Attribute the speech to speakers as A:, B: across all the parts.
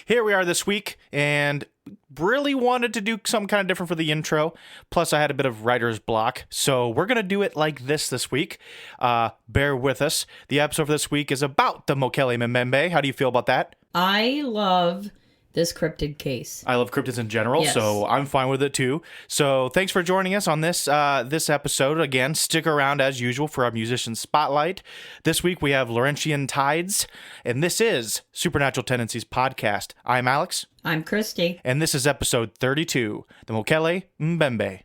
A: Here we are this week, and really wanted to do something kind of different for the intro. Plus, I had a bit of writer's block, so we're going to do it like this week. Bear with us. The episode for this week is about the Mokele Mbembe. How do you feel about that?
B: I love this cryptid case.
A: I love cryptids in general,
B: Yes.
A: so I'm fine with it too. So thanks for joining us on this episode. Again, stick around as usual for our musician spotlight. This week we have Laurentian Tides, and this is Supernatural Tendencies podcast. I'm Alex.
B: I'm Christy.
A: And this is episode 32, the Mokele Mbembe.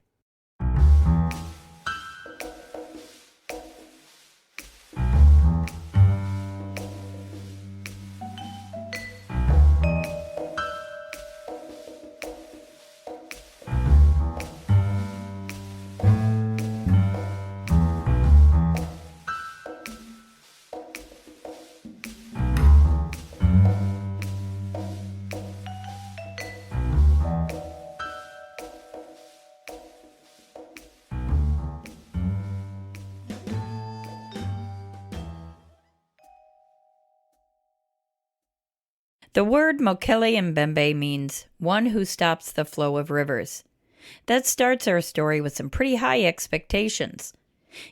B: The word Mokele Mbembe means one who stops the flow of rivers. That starts our story with some pretty high expectations.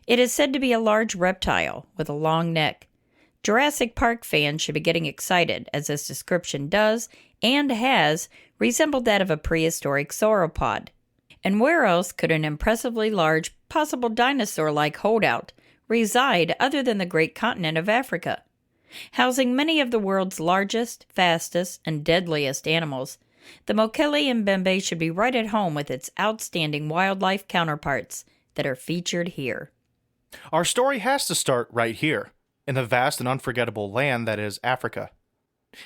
B: It is said to be a large reptile with a long neck. Jurassic Park fans should be getting excited, as this description does, and has, resembled that of a prehistoric sauropod. And where else could an impressively large, possible dinosaur-like holdout reside other than the great continent of Africa? Housing many of the world's largest, fastest, and deadliest animals, the Mokele Mbembe should be right at home with its outstanding wildlife counterparts that are featured here.
A: Our story has to start right here, in the vast and unforgettable land that is Africa.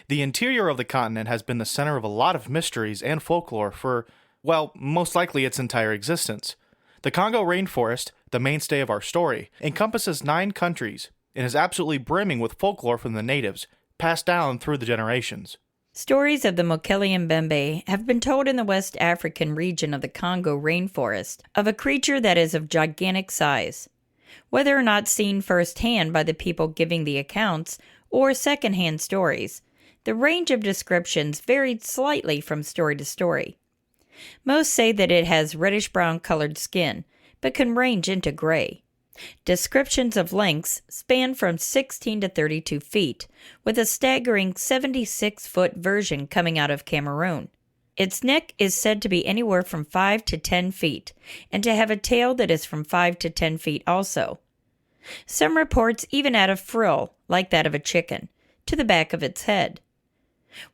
A: The interior of the continent has been the center of a lot of mysteries and folklore for, well, most likely its entire existence. The Congo Rainforest, the mainstay of our story, encompasses 9 countries, and is absolutely brimming with folklore from the natives, passed down through the generations.
B: Stories of the Mokele Mbembe have been told in the West African region of the Congo Rainforest of a creature that is of gigantic size. Whether or not seen firsthand by the people giving the accounts or secondhand stories, the range of descriptions varied slightly from story to story. Most say that it has reddish-brown colored skin, but can range into gray. Descriptions of lengths span from 16 to 32 feet, with a staggering 76-foot version coming out of Cameroon. Its neck is said to be anywhere from 5 to 10 feet, and to have a tail that is from 5 to 10 feet also. Some reports even add a frill, like that of a chicken, to the back of its head.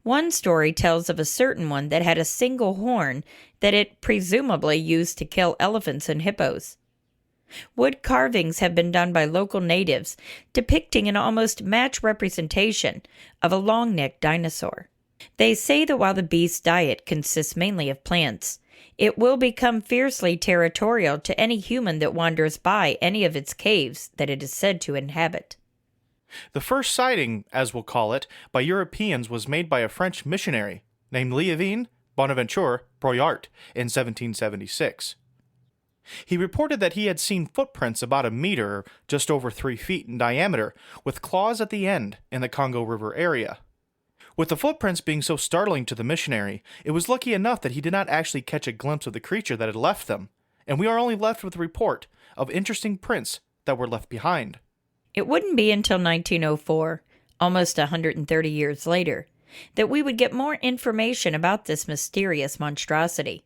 B: One story tells of a certain one that had a single horn that it presumably used to kill elephants and hippos. Wood carvings have been done by local natives depicting an almost match representation of a long-necked dinosaur. They say that while the beast's diet consists mainly of plants, it will become fiercely territorial to any human that wanders by any of its caves that it is said to inhabit.
A: The first sighting, as we'll call it, by Europeans was made by a French missionary named Liévin Bonaventure Brouillard in 1776. He reported that he had seen footprints about a meter, just over 3 feet in diameter, with claws at the end in the Congo River area. With the footprints being so startling to the missionary, it was lucky enough that he did not actually catch a glimpse of the creature that had left them, and we are only left with a report of interesting prints that were left behind.
B: It wouldn't be until 1904, almost 130 years later, that we would get more information about this mysterious monstrosity.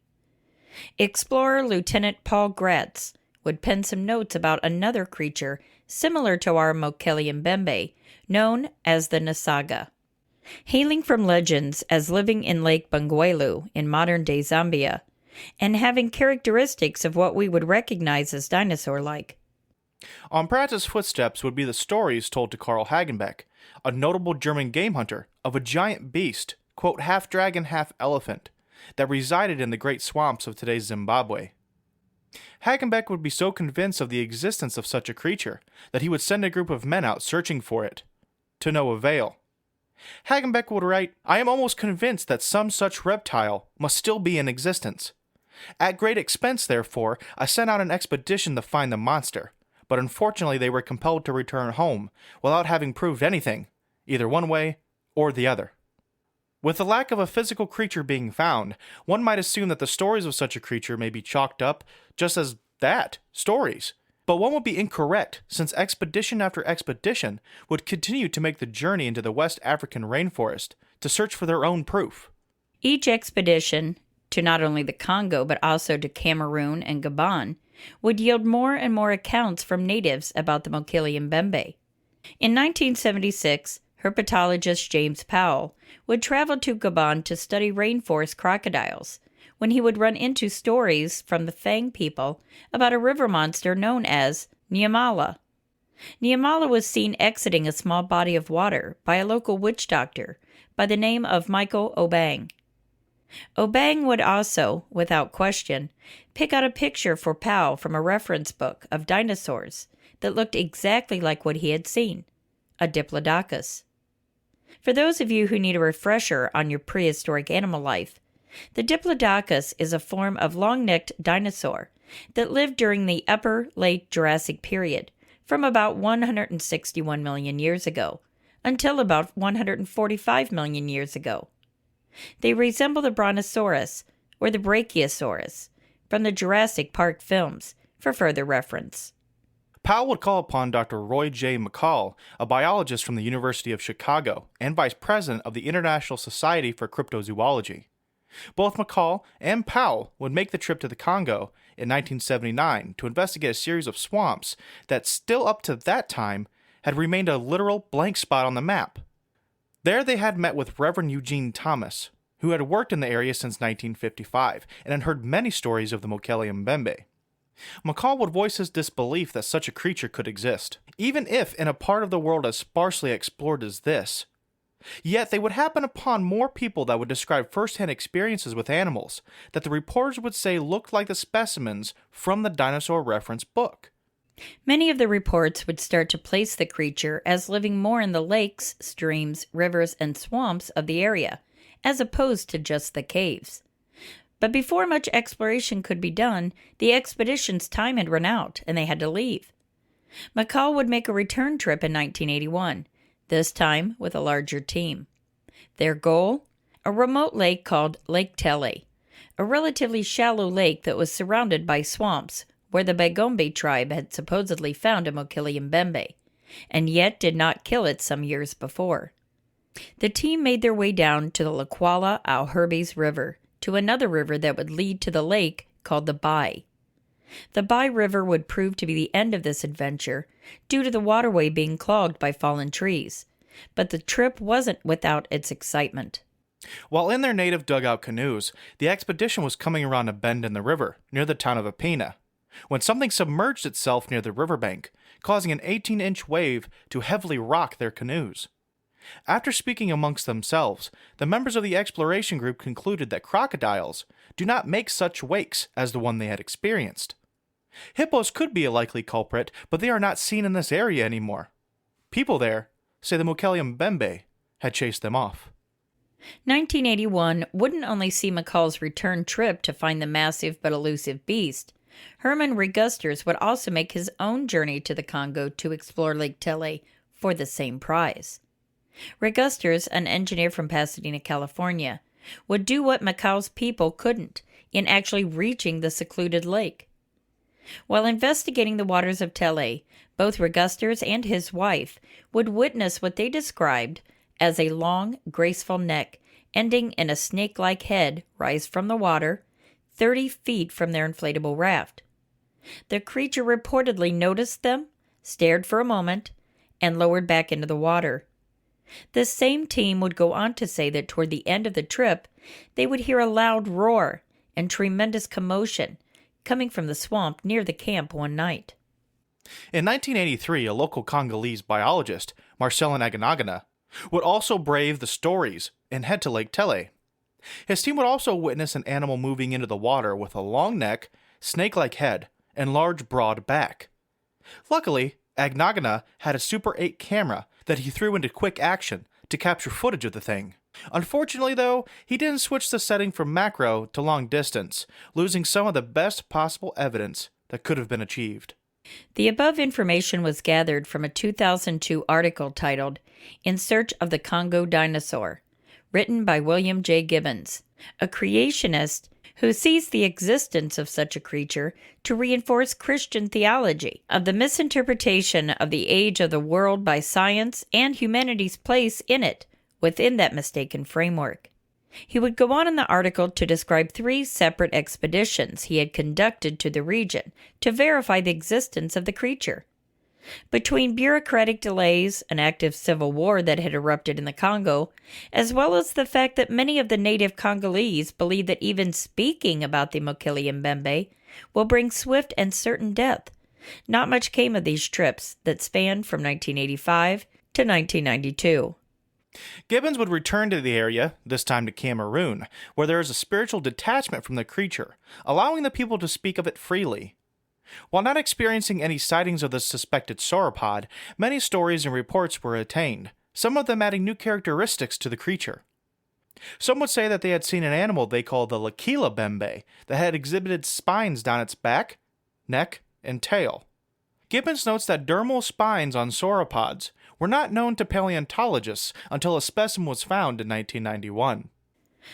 B: Explorer Lieutenant Paul Gratz would pen some notes about another creature similar to our Mokele Mbembe, known as the Nasaga. Hailing from legends as living in Lake Bangweulu in modern-day Zambia, and having characteristics of what we would recognize as dinosaur-like.
A: On Pratt's footsteps would be the stories told to Carl Hagenbeck, a notable German game hunter, of a giant beast, quote, half dragon, half elephant, that resided in the great swamps of today's Zimbabwe. Hagenbeck would be so convinced of the existence of such a creature that he would send a group of men out searching for it, to no avail. Hagenbeck would write, "I am almost convinced that some such reptile must still be in existence. At great expense, therefore, I sent out an expedition to find the monster, but unfortunately they were compelled to return home without having proved anything, either one way or the other." With the lack of a physical creature being found, one might assume that the stories of such a creature may be chalked up just as that, stories. But one would be incorrect, since expedition after expedition would continue to make the journey into the West African rainforest to search for their own proof.
B: Each expedition, to not only the Congo but also to Cameroon and Gabon, would yield more and more accounts from natives about the Mokele Mbembe. In 1976, herpetologist James Powell would travel to Gabon to study rainforest crocodiles, when he would run into stories from the Fang people about a river monster known as Nyamala. Nyamala was seen exiting a small body of water by a local witch doctor by the name of Michael Obang. Obang would also, without question, pick out a picture for Powell from a reference book of dinosaurs that looked exactly like what he had seen, a diplodocus. For those of you who need a refresher on your prehistoric animal life, the diplodocus is a form of long-necked dinosaur that lived during the Upper Late Jurassic period, from about 161 million years ago until about 145 million years ago. They resemble the Brontosaurus or the Brachiosaurus from the Jurassic Park films for further reference.
A: Powell would call upon Dr. Roy J. McCall, a biologist from the University of Chicago and vice president of the International Society for Cryptozoology. Both McCall and Powell would make the trip to the Congo in 1979 to investigate a series of swamps that still up to that time had remained a literal blank spot on the map. There they had met with Reverend Eugene Thomas, who had worked in the area since 1955 and had heard many stories of the Mokele Mbembe. McCall would voice his disbelief that such a creature could exist, even if in a part of the world as sparsely explored as this. Yet they would happen upon more people that would describe first-hand experiences with animals that the reporters would say looked like the specimens from the dinosaur reference book.
B: Many of the reports would start to place the creature as living more in the lakes, streams, rivers, and swamps of the area, as opposed to just the caves. But before much exploration could be done, the expedition's time had run out, and they had to leave. McCall would make a return trip in 1981, this time with a larger team. Their goal? A remote lake called Lake Tele, a relatively shallow lake that was surrounded by swamps where the Bagombe tribe had supposedly found a Mokele Mbembe, and yet did not kill it some years before. The team made their way down to the Lakwala Alherbes River, to another river that would lead to the lake called the Bai. The Bai River would prove to be the end of this adventure due to the waterway being clogged by fallen trees, but the trip wasn't without its excitement.
A: While in their native dugout canoes, the expedition was coming around a bend in the river near the town of Apena, when something submerged itself near the riverbank, causing an 18-inch wave to heavily rock their canoes. After speaking amongst themselves, the members of the exploration group concluded that crocodiles do not make such wakes as the one they had experienced. Hippos could be a likely culprit, but they are not seen in this area anymore. People there say the Mokele Mbembe had chased them off.
B: 1981 wouldn't only see McCall's return trip to find the massive but elusive beast. Herman Regusters would also make his own journey to the Congo to explore Lake Tele for the same prize. Regusters, an engineer from Pasadena, California, would do what McCall's people couldn't in actually reaching the secluded lake. While investigating the waters of Tele, both Regusters and his wife would witness what they described as a long, graceful neck ending in a snake-like head rise from the water 30 feet from their inflatable raft. The creature reportedly noticed them, stared for a moment, and lowered back into the water. The same team would go on to say that toward the end of the trip, they would hear a loud roar and tremendous commotion coming from the swamp near the camp one night.
A: In 1983, a local Congolese biologist, Marcelin Aganagana, would also brave the stories and head to Lake Tele. His team would also witness an animal moving into the water with a long neck, snake-like head, and large, broad back. Luckily, Agnagana had a Super 8 camera that he threw into quick action to capture footage of the thing. Unfortunately, though, he didn't switch the setting from macro to long distance, losing some of the best possible evidence that could have been achieved.
B: The above information was gathered from a 2002 article titled In Search of the Congo Dinosaur, written by William J. Gibbons, a creationist who sees the existence of such a creature to reinforce Christian theology of the misinterpretation of the age of the world by science and humanity's place in it within that mistaken framework. He would go on in the article to describe 3 separate expeditions he had conducted to the region to verify the existence of the creature. Between bureaucratic delays, an active civil war that had erupted in the Congo, as well as the fact that many of the native Congolese believe that even speaking about the Mokele Mbembe will bring swift and certain death, not much came of these trips that spanned from 1985 to 1992.
A: Gibbons would return to the area, this time to Cameroon, where there is a spiritual detachment from the creature, allowing the people to speak of it freely. While not experiencing any sightings of the suspected sauropod, many stories and reports were attained, some of them adding new characteristics to the creature. Some would say that they had seen an animal they called the Mokele Mbembe that had exhibited spines down its back, neck, and tail. Gibbons notes that dermal spines on sauropods were not known to paleontologists until a specimen was found in 1991.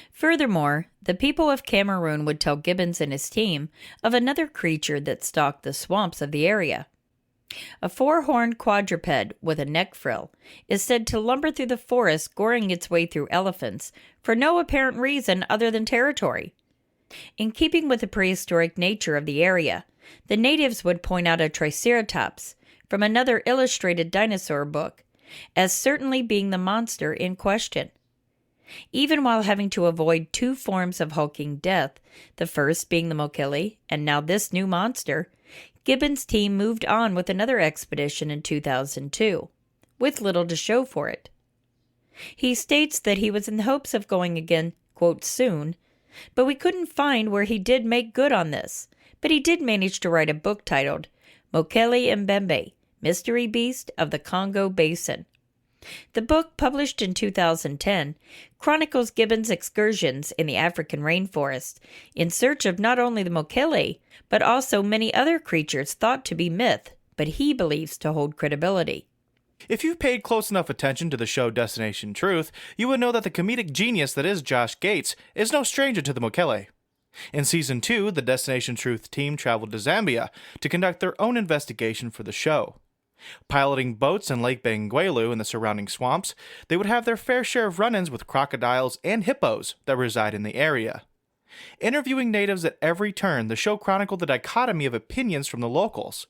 B: Furthermore, the people of Cameroon would tell Gibbons and his team of another creature that stalked the swamps of the area. A 4-horned quadruped with a neck frill is said to lumber through the forest, goring its way through elephants for no apparent reason other than territory. In keeping with the prehistoric nature of the area, the natives would point out a triceratops from another illustrated dinosaur book as certainly being the monster in question. Even while having to avoid 2 forms of hulking death, the first being the Mokele, and now this new monster, Gibbons' team moved on with another expedition in 2002, with little to show for it. He states that he was in hopes of going again, quote, soon, but we couldn't find where he did make good on this, but he did manage to write a book titled Mokele Mbembe, Mystery Beast of the Congo Basin. The book, published in 2010, chronicles Gibbons' excursions in the African rainforest in search of not only the Mokele, but also many other creatures thought to be myth, but he believes to hold credibility.
A: If you've paid close enough attention to the show Destination Truth, you would know that the comedic genius that is Josh Gates is no stranger to the Mokele. In Season 2, the Destination Truth team traveled to Zambia to conduct their own investigation for the show. Piloting boats in Lake Bangweulu and the surrounding swamps, they would have their fair share of run-ins with crocodiles and hippos that reside in the area. Interviewing natives at every turn, the show chronicled the dichotomy of opinions from the locals.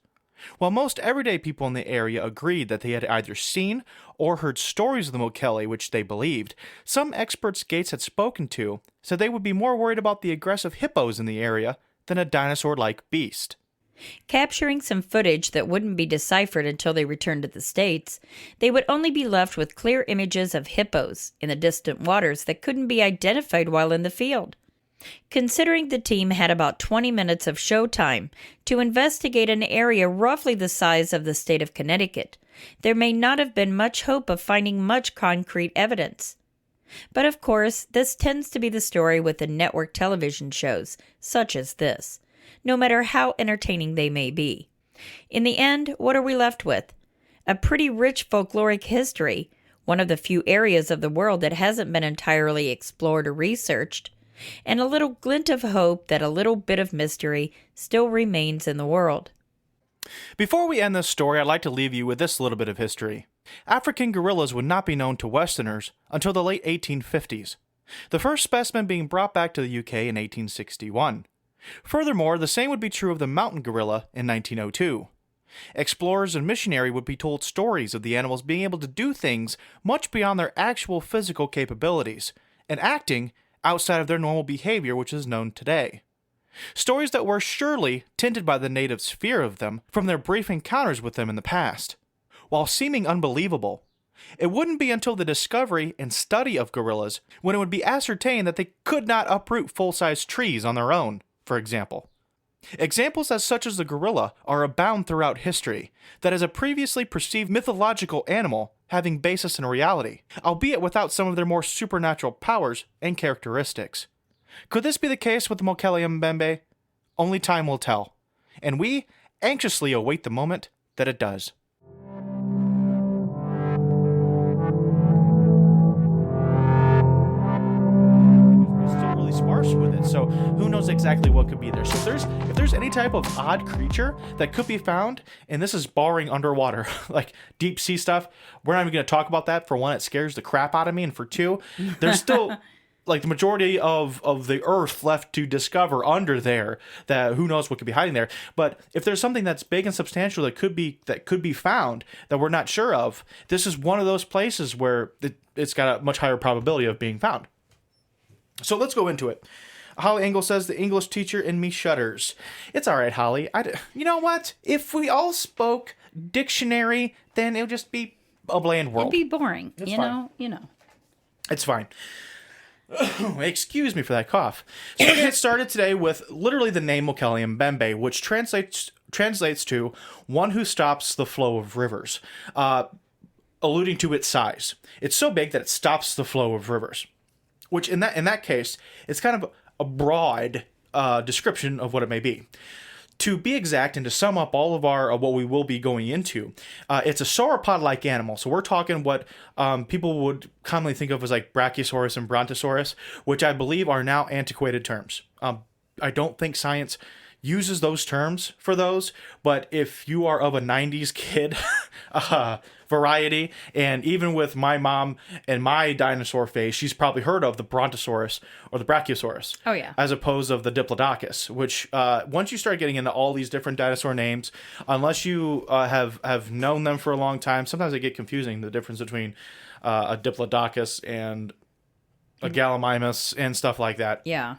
A: While most everyday people in the area agreed that they had either seen or heard stories of the Mokele which they believed, some experts Gates had spoken to said they would be more worried about the aggressive hippos in the area than a dinosaur-like beast.
B: Capturing some footage that wouldn't be deciphered until they returned to the States, they would only be left with clear images of hippos in the distant waters that couldn't be identified while in the field. Considering the team had about 20 minutes of show time to investigate an area roughly the size of the state of Connecticut, there may not have been much hope of finding much concrete evidence. But of course, this tends to be the story with the network television shows, such as this, no matter how entertaining they may be. In the end, what are we left with? A pretty rich folkloric history, one of the few areas of the world that hasn't been entirely explored or researched, and a little glint of hope that a little bit of mystery still remains in the world.
A: Before we end this story, I'd like to leave you with this little bit of history. African gorillas would not be known to Westerners until the late 1850s, the first specimen being brought back to the UK in 1861. Furthermore, the same would be true of the mountain gorilla in 1902. Explorers and missionaries would be told stories of the animals being able to do things much beyond their actual physical capabilities, and acting outside of their normal behavior which is known today. Stories that were surely tinted by the natives' fear of them from their brief encounters with them in the past. While seeming unbelievable, it wouldn't be until the discovery and study of gorillas when it would be ascertained that they could not uproot full-size trees on their own, for example. Examples as such as the gorilla are abound throughout history, that is a previously perceived mythological animal having basis in reality, albeit without some of their more supernatural powers and characteristics. Could this be the case with the Mokele Mbembe? Only time will tell, and we anxiously await the moment that it does. cryptids, so who knows exactly what could be there. So if there's any type of odd creature that could be found, and this is barring underwater, like deep sea stuff, we're not even going to talk about that. For one, it scares the crap out of me, and for two, there's still like the majority of the earth left to discover under there, that who knows what could be hiding there. But if there's something that's big and substantial that could be found that we're not sure of, this is one of those places where it's got a much higher probability of being found. So let's go into it. Holly Engel says, the English teacher in me shudders. It's all right, Holly. You know what? If we all spoke dictionary, then it would just be a bland world.
B: It'd be boring.
A: It's
B: you
A: fine.
B: know.
A: It's fine. Excuse me for that cough. So we're going to get started today with literally the name Mokele Mbembe, which translates to one who stops the flow of rivers, alluding to its size. It's so big that it stops the flow of rivers, which in that case, it's kind of a broad description of what it may be. To be exact, and to sum up all of our what we will be going into, it's a sauropod-like animal. So we're talking what people would commonly think of as like Brachiosaurus and Brontosaurus, which I believe are now antiquated terms. I don't think science uses those terms for those, but if you are of a 90s kid variety, and even with my mom and my dinosaur phase, she's probably heard of the Brontosaurus or the Brachiosaurus.
B: Oh, yeah.
A: As opposed of the Diplodocus, which once you start getting into all these different dinosaur names, unless you have known them for a long time, sometimes they get confusing, the difference between a Diplodocus and a Gallimimus and stuff like that.
B: Yeah.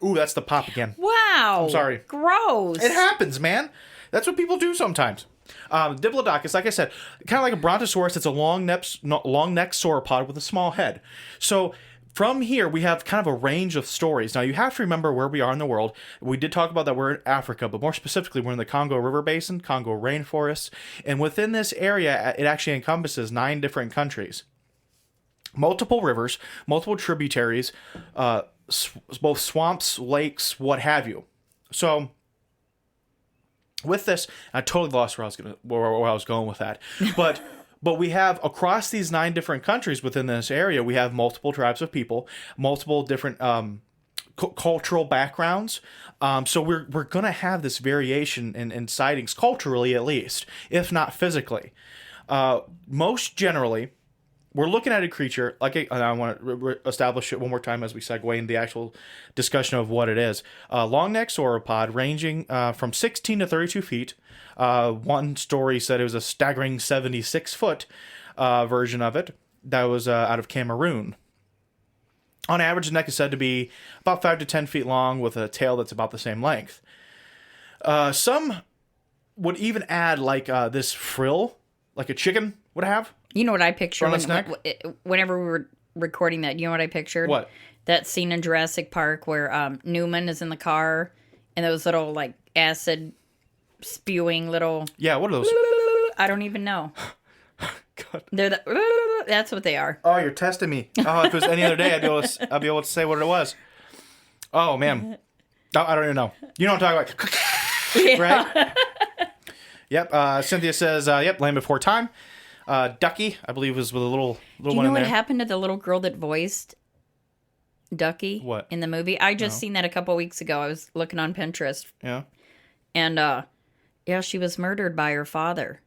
A: Ooh, that's the pop again.
B: Wow.
A: I'm sorry.
B: Gross.
A: It happens, man. That's what people do sometimes. Diplodocus, like I said, kind of like a Brontosaurus, it's a long neck sauropod with a small head. So from here, we have kind of a range of stories. Now, you have to remember where we are in the world. We did talk about that we're in Africa, but more specifically, we're in the Congo River Basin, Congo Rainforest. And within this area, it actually encompasses 9 different countries. Multiple rivers, multiple tributaries, both swamps, lakes, what have you. So with this, I totally lost where I was going with that. But we have across these 9 different countries within this area, we have multiple tribes of people, multiple different cultural backgrounds. So we're going to have this variation in sightings, culturally at least, if not physically. Most generally, we're looking at a creature, and I want to establish it one more time as we segue into the actual discussion of what it is. Long neck sauropod ranging from 16 to 32 feet. One story said it was a staggering 76-foot version of it that was out of Cameroon. On average, the neck is said to be about 5 to 10 feet long with a tail that's about the same length. Some would even add like this frill, like a chicken would have.
B: You know what I pictured whenever we were recording that? You know what I pictured?
A: What?
B: That scene in Jurassic Park where Newman is in the car and those little like acid spewing little.
A: Yeah, what are those?
B: I don't even know.
A: God.
B: They're the. That's what they are.
A: Oh, you're testing me. Oh, if it was any other day, I'd be able to say what it was. Oh man, I don't even know. You know what I'm talking about,
B: Yeah.
A: right? Yep. Cynthia says, "Yep, Land Before Time." Ducky, I believe, was with a little
B: Do you
A: one
B: know
A: in
B: what
A: there.
B: happened to the little girl that voiced Ducky?
A: What?
B: In the movie? I just
A: No.
B: seen that a couple weeks ago. I was looking on Pinterest.
A: Yeah,
B: And, yeah, she was murdered by her father.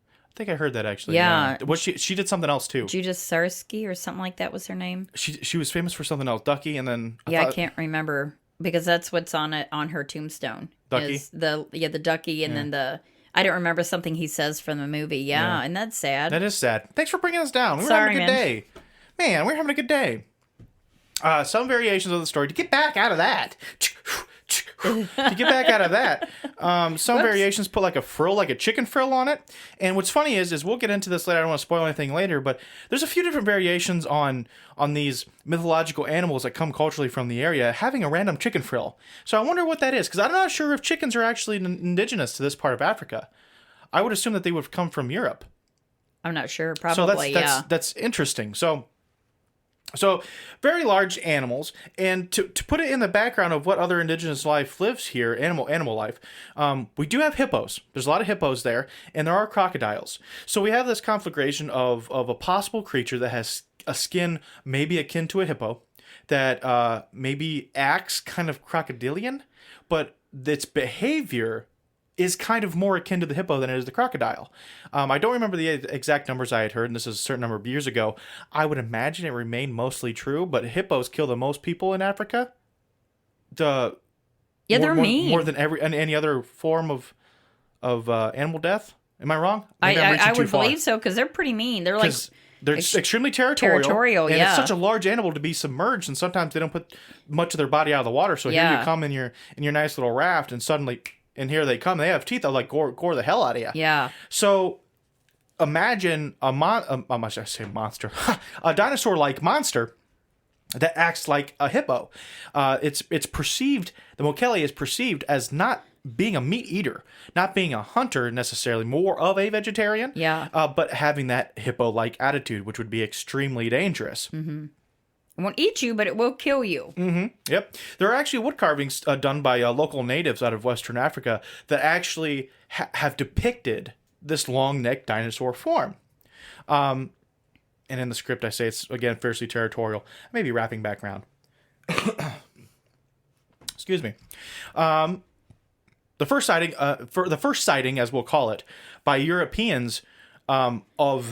A: I think I heard that actually.
B: Yeah.
A: Was she did something else too.
B: Judith Sarsky or something like that was her name.
A: She was famous for something else. Ducky, and then
B: I can't remember because that's what's on her tombstone.
A: Ducky?
B: Is the Ducky and then I don't remember something he says from the movie. Yeah, and that's sad.
A: That is sad. Thanks for bringing us down. We were
B: Sorry,
A: having a good day. Man, we're having a good day. Some variations of the story. To get back out of that. Some variations put like a frill, like a chicken frill on it. And what's funny is we'll get into this later. I don't want to spoil anything later, but there's a few different variations on these mythological animals that come culturally from the area having a random chicken frill. So I wonder what that is, because I'm not sure if chickens are actually indigenous to this part of Africa. I would assume that they would have come from Europe.
B: I'm not sure. Probably,
A: that's interesting. So very large animals, and to put it in the background of what other indigenous life lives here, animal life, we do have hippos. There's a lot of hippos there, and there are crocodiles. So we have this conflagration of a possible creature that has a skin maybe akin to a hippo, that maybe acts kind of crocodilian, but its behavior is kind of more akin to the hippo than it is the crocodile. I don't remember the exact numbers I had heard, and this is a certain number of years ago. I would imagine it remained mostly true, but hippos kill the most people in Africa.
B: They're mean.
A: More than any other form of animal death. Am I wrong?
B: I would believe so, because they're pretty mean. They're like...
A: They're extremely territorial. And it's such a large animal to be submerged, and sometimes they don't put much of their body out of the water. So here you come in your nice little raft, and suddenly, and here they come. They have teeth that like gore the hell out of you.
B: Yeah.
A: So imagine a dinosaur-like monster that acts like a hippo. It's perceived. The Mokele is perceived as not being a meat eater, not being a hunter necessarily, more of a vegetarian.
B: Yeah.
A: But having that hippo-like attitude, which would be extremely dangerous.
B: Mm-hmm. It won't eat you, but it will kill you.
A: Mm-hmm. Yep. There are actually wood carvings done by local natives out of Western Africa that actually have depicted this long-necked dinosaur form. And in the script, I say it's, again, fiercely territorial. Maybe wrapping back around. Excuse me. The first sighting, as we'll call it, by Europeans of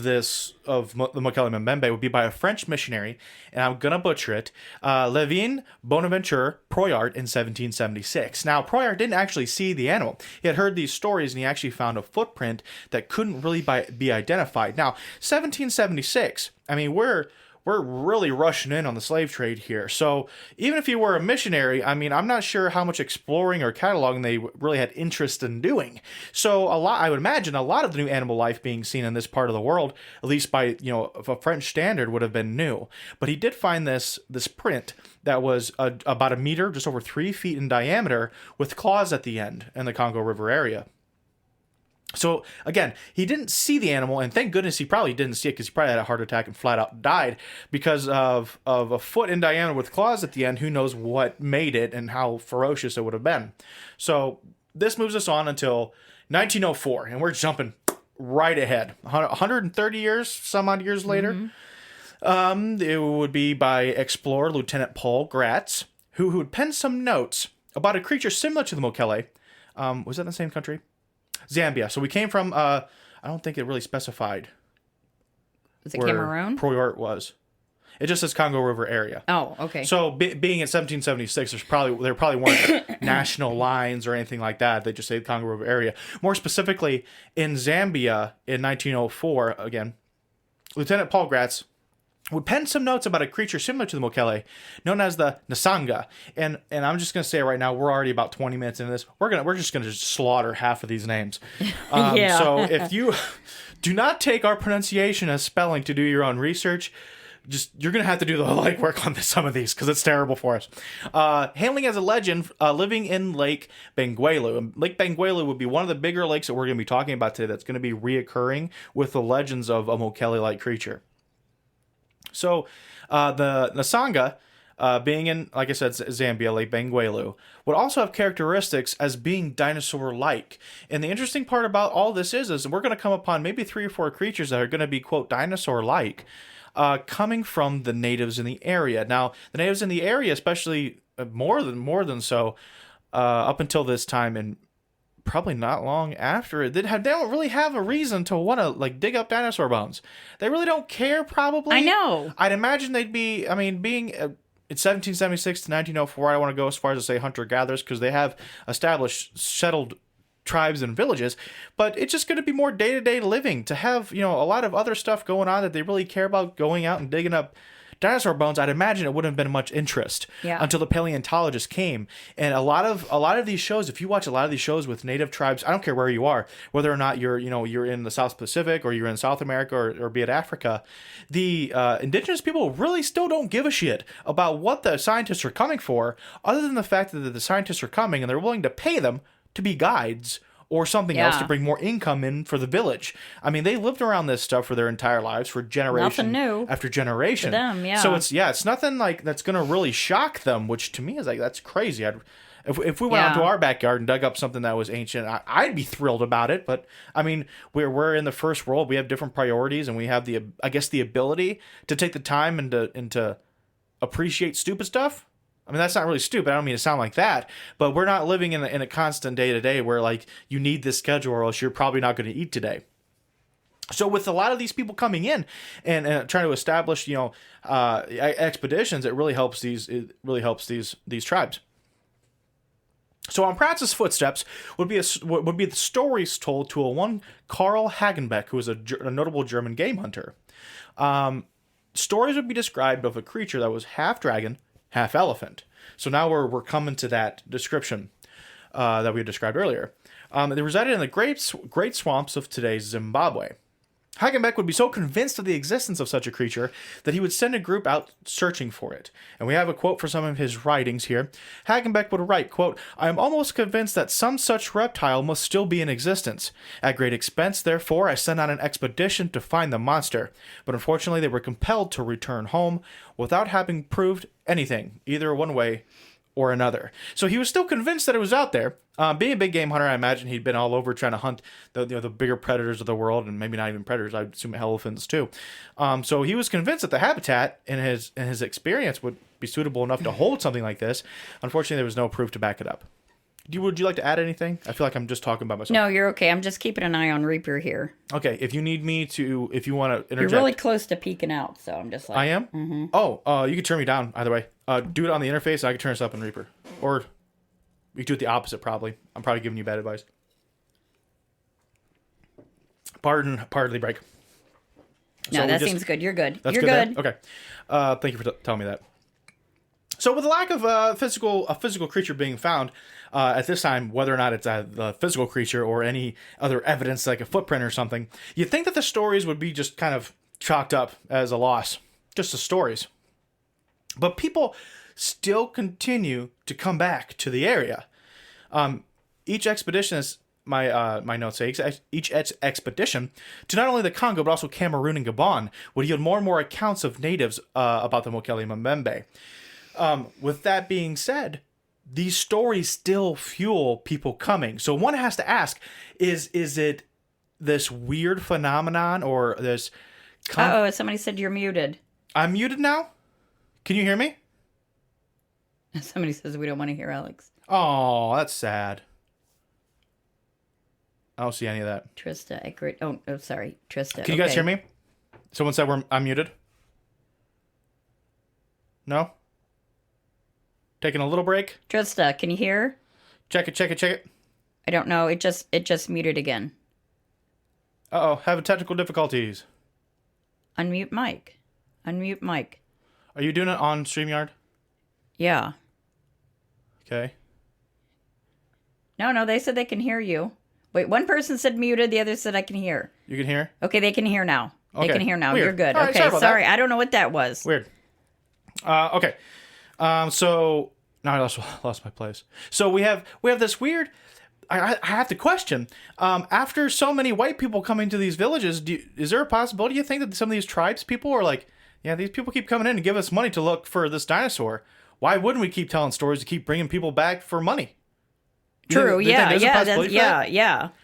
A: the Mokele Mbembe would be by a French missionary, and I'm gonna butcher it, Levin Bonaventure Proyart in 1776. Now, Proyart didn't actually see the animal. He had heard these stories, and he actually found a footprint that couldn't really be identified. Now, 1776. I mean, we're really rushing in on the slave trade here. So even if you were a missionary, I mean, I'm not sure how much exploring or cataloging they really had interest in doing. So I would imagine a lot of the new animal life being seen in this part of the world, at least by, a French standard, would have been new. But he did find this print that was about a meter, just over 3 feet in diameter, with claws at the end in the Congo River area. So, again, he didn't see the animal, and thank goodness he probably didn't see it, because he probably had a heart attack and flat out died because of a foot in diameter with claws at the end. Who knows what made it and how ferocious it would have been. So, this moves us on until 1904, and we're jumping right ahead. 130 years, some odd years later. Mm-hmm. It would be by explorer Lieutenant Paul Gratz, who would pen some notes about a creature similar to the Mokele. Was that in the same country? Zambia. So we came from, I don't think it really specified.
B: Was it Cameroon?
A: Proyart was. It just says Congo River area.
B: Oh, okay.
A: So being in 1776, there probably weren't national lines or anything like that. They just say Congo River area. More specifically, in Zambia in 1904, again, Lieutenant Paul Gratz would pen some notes about a creature similar to the Mokele, known as the Nasanga. And I'm just going to say it right now, we're already about 20 minutes into this. We're just going to slaughter half of these names.
B: Yeah.
A: So if you do not take our pronunciation as spelling to do your own research, you're going to have to do the legwork on some of these, because it's terrible for us. Hailing as a legend, living in Lake Benguelu. Lake Benguelu would be one of the bigger lakes that we're going to be talking about today that's going to be reoccurring with the legends of a Mokele-like creature. So, the Nasanga, being in, like I said, Zambia, Lake Benguelu, would also have characteristics as being dinosaur-like. And the interesting part about all this is we're going to come upon maybe 3 or 4 creatures that are going to be, quote, dinosaur-like, coming from the natives in the area. Now, the natives in the area, especially more than so, up until this time, and probably not long after it, they don't really have a reason to want to dig up dinosaur bones. They really don't care, probably.
B: I know.
A: I'd imagine they'd be, being in 1776 to 1904, I don't want to go as far as to say hunter-gatherers, because they have established settled tribes and villages, but it's just going to be more day-to-day living to have, a lot of other stuff going on that they really care about going out and digging up dinosaur bones. I'd imagine it wouldn't have been much interest until the paleontologists came. And a lot of these shows, if you watch a lot of these shows with native tribes, I don't care where you are, whether or not you're in the South Pacific or you're in South America or be it Africa, the indigenous people really still don't give a shit about what the scientists are coming for, other than the fact that the scientists are coming and they're willing to pay them to be guides or something else to bring more income in for the village. They lived around this stuff for their entire lives, for generation after generation.
B: For them, yeah.
A: So it's nothing that's going to really shock them, which to me is that's crazy. If we went out to our backyard and dug up something that was ancient, I'd be thrilled about it. But we're in the first world. We have different priorities, and we have the ability to take the time and to appreciate stupid stuff. I mean, that's not really stupid. I don't mean to sound like that, but we're not living in a constant day to day where like you need this schedule or else you're probably not going to eat today. So with a lot of these people coming in and trying to establish, expeditions, it really helps these tribes. So on Pratt's footsteps would be the stories told to one Carl Hagenbeck, who was a notable German game hunter. Stories would be described of a creature that was half dragon, half elephant. So now we're coming to that description that we had described earlier. They resided in the great swamps of today's Zimbabwe. Hagenbeck would be so convinced of the existence of such a creature that he would send a group out searching for it. And we have a quote for some of his writings here. Hagenbeck would write, quote, "I am almost convinced that some such reptile must still be in existence. At great expense, therefore, I sent on an expedition to find the monster. But unfortunately, they were compelled to return home without having proved anything, either one way or another." So he was still convinced that it was out there. Being a big game hunter, I imagine he'd been all over trying to hunt the bigger predators of the world, and maybe not even predators. I'd assume elephants too. So he was convinced that the habitat and his experience would be suitable enough to hold something like this. Unfortunately, there was no proof to back it up. Would you like to add anything? I feel like I'm just talking about myself.
B: No, you're okay. I'm just keeping an eye on Reaper here.
A: Okay, if you want to interject.
B: You're really close to peeking out, so I'm just like...
A: I am? Mm-hmm. Oh, you can turn me down either way. Do it on the interface, I can turn us up in Reaper. Or we can do it the opposite, probably. I'm probably giving you bad advice. Pardon the break.
B: No, that seems good. You're good.
A: That's
B: You're
A: good.
B: good.
A: Okay. Thank you for telling me that. So with the lack of a physical creature being found at this time, whether or not it's the physical creature or any other evidence like a footprint or something, you'd think that the stories would be just kind of chalked up as a loss. Just the stories. But people still continue to come back to the area. Each expedition, as my notes say, each expedition to not only the Congo but also Cameroon and Gabon would yield more and more accounts of natives about the Mokele Mbembe. With that being said, these stories still fuel people coming. So one has to ask, is it this weird phenomenon or this...
B: somebody said you're muted.
A: I'm muted now? Can you hear me?
B: Somebody says we don't want to hear Alex.
A: Oh, that's sad. I don't see any of that.
B: Trista, accurate. Oh, sorry. Trista.
A: Can you guys hear me? Someone said I'm muted. No? Taking a little break.
B: Trista, can you hear?
A: Check it.
B: I don't know. It just muted again.
A: Uh-oh, having technical difficulties.
B: Unmute mic.
A: Are you doing it on StreamYard?
B: Yeah.
A: Okay.
B: No, they said they can hear you. Wait, one person said muted, the other said I can hear.
A: You can hear?
B: Okay, they can hear now.
A: Okay.
B: They can hear now.
A: Weird.
B: You're good.
A: All right,
B: okay, sorry.
A: that.
B: I don't know what that was.
A: Weird. Okay. So now I lost my place. So we have this weird. I have to question. After so many white people coming to these villages, is there a possibility you think that some of these tribes people are like, yeah, these people keep coming in and give us money to look for this dinosaur. Why wouldn't we keep telling stories to keep bringing people back for money?
B: True. Yeah.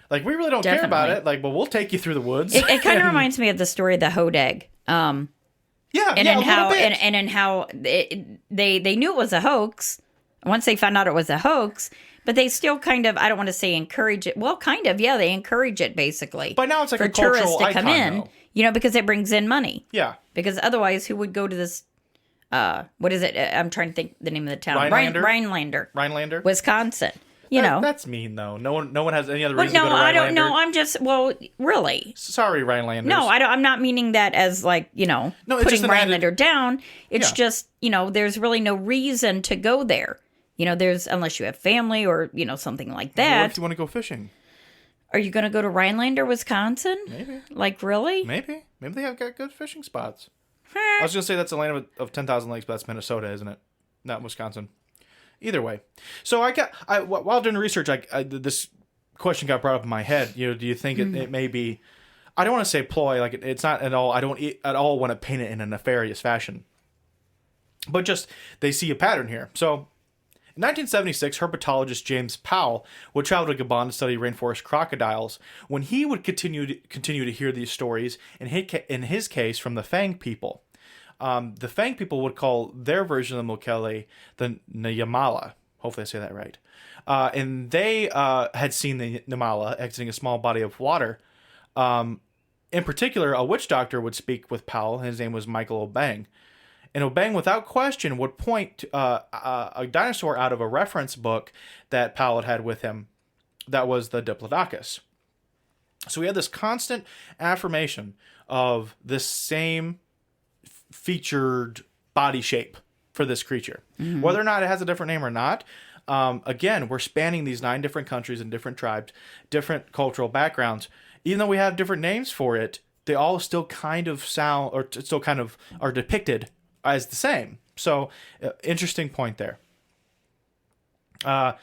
A: Like we really don't care about it. Like, but we'll take you through the woods.
B: It kind of reminds me of the story of the Hodeg. And how they knew it was a hoax. Once they found out it was a hoax, but they still kind of, I don't want to say encourage it. Well, kind of, yeah, they encourage it basically.
A: But now it's like
B: for
A: a cultural
B: tourists to come
A: icon,
B: in, because it brings in money.
A: Yeah.
B: Because otherwise, who would go to this? What is it? I'm trying to think the name of the town.
A: Rhinelander,
B: Wisconsin.
A: That's mean though. No one has any other reason to go to Rhinelander.
B: I don't know. I'm just really.
A: Sorry, Rhinelanders.
B: No, I'm not meaning that as like putting Rhinelander down. It's just there's really no reason to go there. There's unless you have family or something like that.
A: What if you want to go fishing?
B: Are you going to go to Rhinelander, Wisconsin?
A: Maybe.
B: Like really?
A: Maybe they have got good fishing spots. I was going to say that's a land of 10,000 lakes, but that's Minnesota, isn't it? Not Wisconsin. Either way. So while doing research, this question got brought up in my head. Do you think it may be? I don't want to say ploy. Like it's not at all. I don't at all want to paint it in a nefarious fashion. But just they see a pattern here. So. In 1976, herpetologist James Powell would travel to Gabon to study rainforest crocodiles. When he would continue to hear these stories, in his case, from the Fang people. The Fang people would call their version of the Mokele the Nyamala. Hopefully I say that right. And they had seen the Nyamala exiting a small body of water. In particular, a witch doctor would speak with Powell. His name was Michael Obeng. And Obeng, without question, would point a dinosaur out of a reference book that Powell had with him. That was the Diplodocus. So we had this constant affirmation of this same featured body shape for this creature. Mm-hmm. Whether or not it has a different name or not, again, we're spanning these 9 different countries and different tribes, different cultural backgrounds. Even though we have different names for it, they all still kind of sound, or still kind of are depicted as the same. So, interesting point there. Yeah.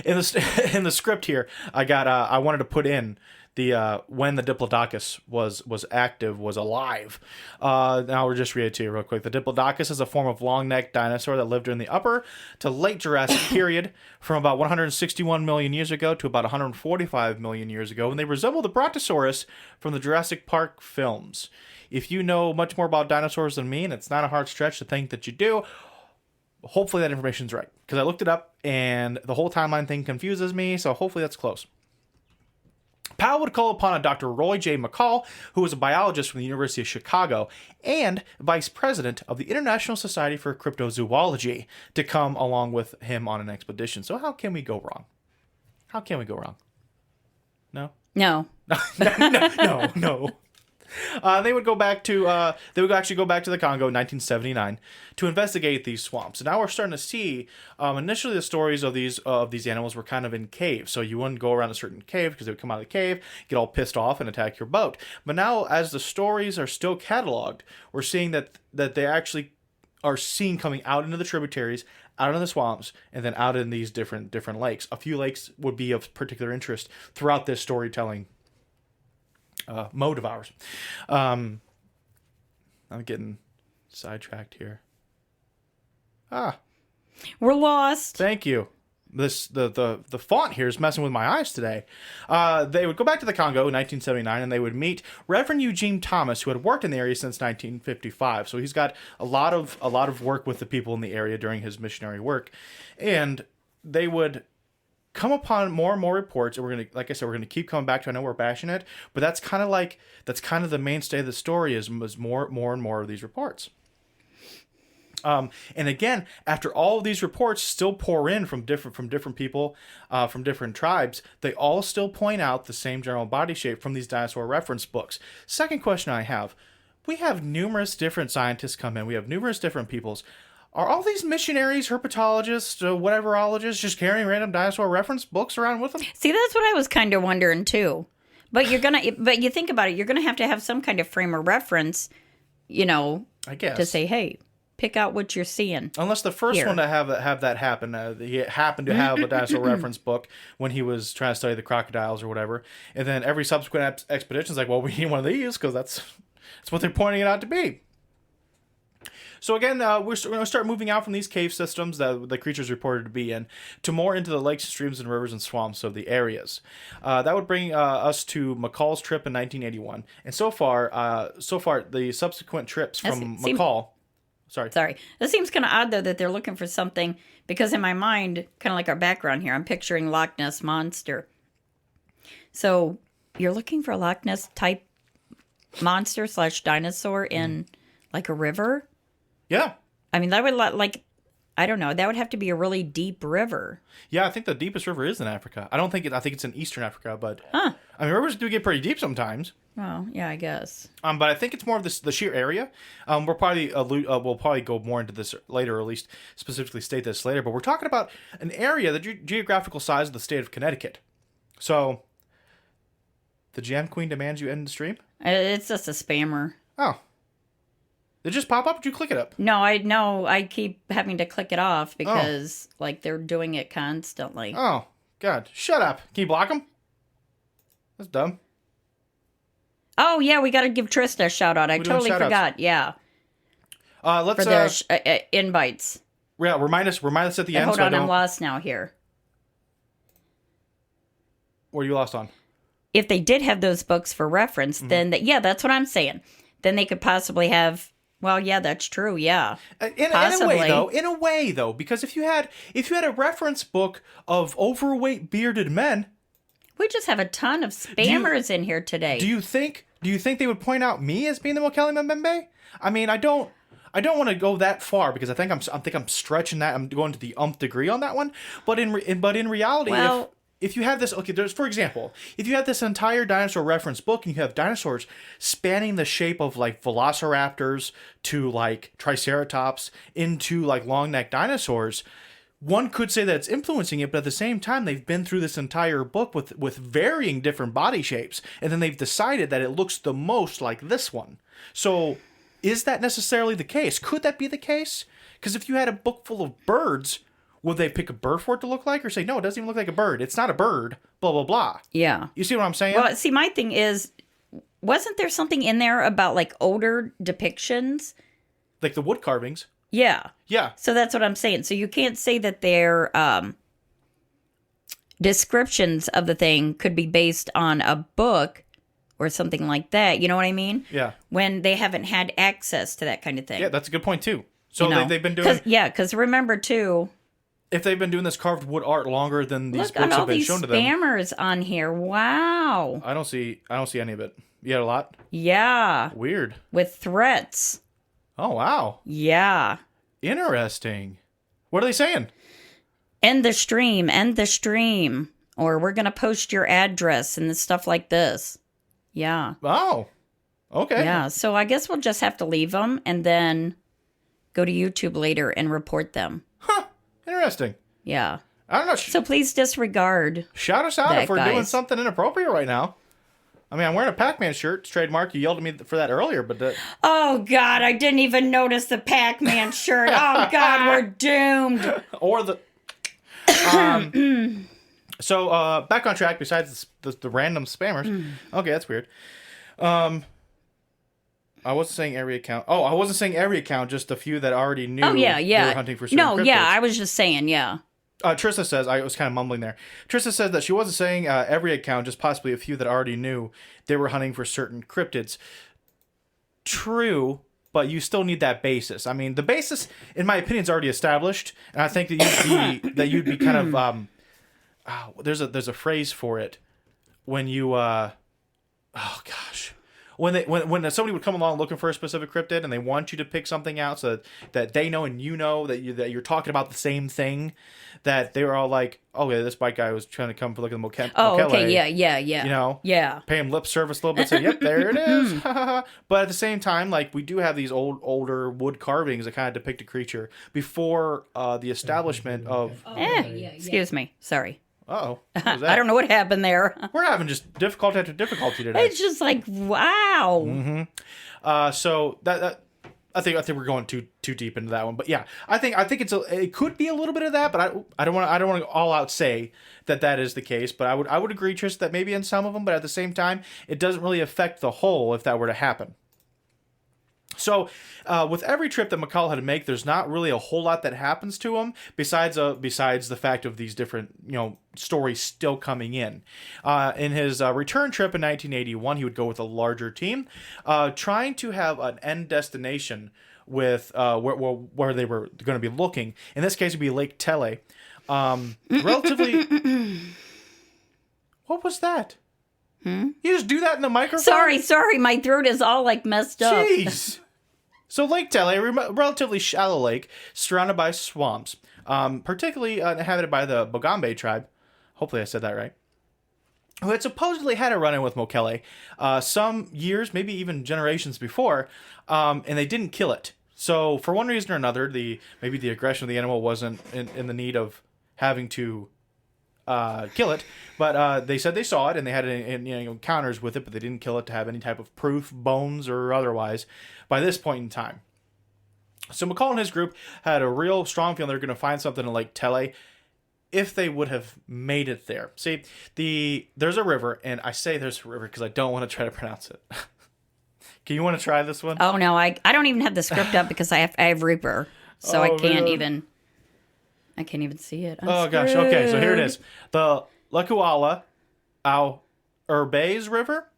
A: In the script here, I wanted to put in the when the Diplodocus was active, was alive. Now we'll just read it to you real quick. The Diplodocus is a form of long-necked dinosaur that lived during the upper to late Jurassic period, from about 161 million years ago to about 145 million years ago, and they resemble the Brontosaurus from the Jurassic Park films. If you know much more about dinosaurs than me, and it's not a hard stretch to think that you do, hopefully that information's right, because I looked it up and the whole timeline thing confuses me, so hopefully that's close. Powell would call upon a Dr. Roy J. McCall, who was a biologist from the University of Chicago and vice president of the International Society for Cryptozoology, to come along with him on an expedition. So how can we go wrong? How can we go wrong? No?
B: No.
A: No. They would go back to they would actually go back to the Congo in 1979 to investigate these swamps. And now we're starting to see initially the stories of these animals were kind of in caves. So you wouldn't go around a certain cave because they would come out of the cave, get all pissed off, and attack your boat. But now, as the stories are still cataloged, we're seeing that they actually are seen coming out into the tributaries, out in the swamps, and then out in these different lakes. A few lakes would be of particular interest throughout this storytelling mode of ours. I'm getting sidetracked here.
B: We're lost.
A: Thank you. The font here is messing with my eyes today. They would go back to the Congo in 1979, and they would meet Reverend Eugene Thomas, who had worked in the area since 1955. So he's got a lot of work with the people in the area during his missionary work, and they would come upon more and more reports, and we're gonna keep coming back to. I know we're bashing it, but that's kind of the mainstay of the story is more and more of these reports. And again, after all of these reports still pour in from different people, from different tribes, they all still point out the same general body shape from these dinosaur reference books. Second question I have: we have numerous different scientists come in. We have numerous different peoples. Are all these missionaries, herpetologists, whateverologists just carrying random dinosaur reference books around with them?
B: See, that's what I was kind of wondering too. But you think about it, you're gonna have some kind of frame of reference,
A: I guess,
B: to say, hey, pick out what you're seeing.
A: Unless the first one to have that happen, he happened to have a dinosaur reference book when he was trying to study the crocodiles or whatever, and then every subsequent expedition is like, well, we need one of these because that's what they're pointing it out to be. So again, we're going to start moving out from these cave systems that the creatures reported to be in to more into the lakes, streams, and rivers and swamps of the areas. That would bring us to McCall's trip in 1981. And so far, the subsequent trips from McCall... Sorry.
B: That seems kind of odd, though, that they're looking for something, because in my mind, kind of like our background here, I'm picturing Loch Ness Monster. So you're looking for a Loch Ness type monster / dinosaur in like a river?
A: Yeah.
B: I mean, that would I don't know. That would have to be a really deep river.
A: Yeah, I think the deepest river is in Africa. I think it's in Eastern Africa, but I mean, rivers do get pretty deep sometimes.
B: Oh, yeah, I guess.
A: But I think it's more of the sheer area. We'll probably go more into this later, or at least specifically state this later. But we're talking about an area, the geographical size of the state of Connecticut. So, the Jam Queen demands you end the stream?
B: It's just a spammer.
A: Oh. Did it just pop up? Did you click it up?
B: No, I keep having to click it off because they're doing it constantly.
A: Oh, God. Shut up. Can you block them? That's dumb.
B: Oh, yeah, we got to give Trista a shout out. I totally forgot. Yeah.
A: Let's
B: for their invites.
A: Yeah, remind us at the end.
B: Hold on, I'm lost now here.
A: What are you lost on?
B: if they did have those books for reference, then that's what I'm saying. Then they could possibly have. Well, yeah, that's true. Yeah,
A: in a way though, because if you had a reference book of overweight bearded men,
B: we just have a ton of spammers in here today.
A: Do you think they would point out me as being the Mokele Mbembe? I mean, I don't want to go that far because I think I'm stretching that. I'm going to the umpth degree on that one. But in reality,
B: well,
A: if you have this, there's, for example, if you have this entire dinosaur reference book and you have dinosaurs spanning the shape of like velociraptors to like triceratops into like long-necked dinosaurs, one could say that it's influencing it, but at the same time, they've been through this entire book with varying different body shapes, and then they've decided that it looks the most like this one. So is that necessarily the case? Could that be the case? Because if you had a book full of birds, would they pick a bird for it to look like, or say, no, it doesn't even look like a bird. It's not a bird, blah, blah, blah.
B: Yeah.
A: You see what I'm saying?
B: Well, see, my thing is, wasn't there something in there about, like, older depictions?
A: Like the wood carvings.
B: Yeah.
A: Yeah.
B: So that's what I'm saying. So you can't say that their descriptions of the thing could be based on a book or something like that. You know what I mean?
A: Yeah.
B: When they haven't had access to that kind of thing.
A: Yeah, that's a good point, too. So they've been doing...
B: Because remember, too...
A: If they've been doing this carved wood art longer than these
B: Look
A: books
B: at all
A: have been
B: these
A: shown to them.
B: spammers on here. Wow.
A: I don't see any of it. You had a lot?
B: Yeah.
A: Weird.
B: With threats.
A: Oh, wow.
B: Yeah.
A: Interesting. What are they saying?
B: End the stream. Or we're going to post your address and stuff like this. Yeah.
A: Oh. Okay.
B: Yeah. So I guess we'll just have to leave them and then go to YouTube later and report them.
A: Huh. Interesting.
B: Yeah.
A: I don't know.
B: So please disregard.
A: Shout us out if we're doing something inappropriate right now. I mean, I'm wearing a Pac-Man shirt. It's trademark. You yelled at me for that earlier, but...
B: Oh, God. I didn't even notice the Pac-Man shirt. Oh, God. We're doomed.
A: Or the... So, back on track, besides the random spammers. Okay, that's weird. I wasn't saying every account. Oh, I wasn't saying every account, just a few that already knew they were hunting for certain cryptids.
B: I was just saying, yeah.
A: Trista says, I was kind of mumbling there. Trista says that she wasn't saying every account, just possibly a few that already knew they were hunting for certain cryptids. True, but you still need that basis. I mean, the basis, in my opinion, is already established, and I think that you'd be kind of there's a phrase for it when you oh gosh. When somebody would come along looking for a specific cryptid and they want you to pick something out so that they know and you know that you're talking about the same thing, that they were all like, oh yeah, this bike guy was trying to come for looking at Mokele.
B: Oh, okay, yeah.
A: You know,
B: yeah,
A: pay him lip service a little bit, say, yep, there it is. But at the same time, like, we do have these older wood carvings that kind of depict a creature before the establishment of.
B: Excuse me, sorry.
A: Uh-oh.
B: I don't know what happened there.
A: We're having just difficulty after difficulty today.
B: It's just like, wow.
A: Mm-hmm. So that I think we're going too deep into that one. But yeah, I think it could be a little bit of that, but I don't want to all out say that is the case. But I would agree, Trish, that maybe in some of them, but at the same time, it doesn't really affect the whole if that were to happen. So, with every trip that Mokele had to make, there's not really a whole lot that happens to him besides the fact of these different, stories still coming in. In his return trip in 1981, he would go with a larger team, trying to have an end destination with where they were going to be looking. In this case, it'd be Lake Tele. Relatively. What was that? You just do that in the microphone?
B: Sorry, my throat is all like messed up.
A: Jeez. So Lake Tele, a relatively shallow lake, surrounded by swamps, particularly inhabited by the Bogambe tribe. Hopefully I said that right. Who had supposedly had a run-in with Mokele some years, maybe even generations before, and they didn't kill it. So for one reason or another, maybe the aggression of the animal wasn't in the need of having to kill it, but they said they saw it and they had encounters with it, but they didn't kill it to have any type of proof, bones or otherwise, by this point in time. So Mokele and his group had a real strong feeling they were going to find something in Lake Tele if they would have made it there. See, there's a river, and I say there's a river because I don't want to try to pronounce it. You want to try this one?
B: Oh no, I don't even have the script up because I have Reaper, so I can't even see it.
A: Oh gosh, okay, so here it is. The Lekuala Au Urbez River,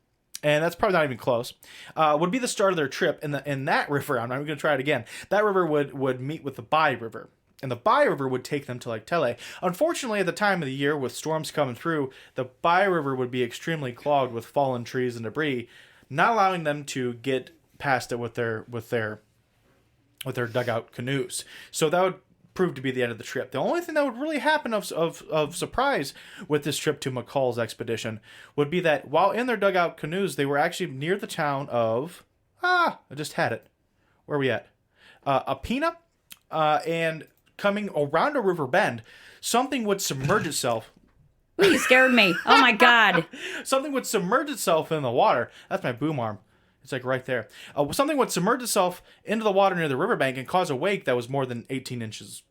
A: and that's probably not even close, would be the start of their trip. In that river, I'm not going to try it again, that river would meet with the Bai River. And the Bai River would take them to Lake Tele. Unfortunately, at the time of the year, with storms coming through, the Bai River would be extremely clogged with fallen trees and debris, not allowing them to get past it with their dugout canoes. So that would prove to be the end of the trip. The only thing that would really happen of surprise with this trip to McCall's expedition would be that while in their dugout canoes, they were actually near the town of... I just had it. Where are we at? Apina. And... coming around a river bend, something would submerge itself.
B: Ooh, you scared me. Oh my God.
A: Something would submerge itself in the water. That's my boom arm. It's like right there. Something would submerge itself into the water near the riverbank and cause a wake that was more than 18 inches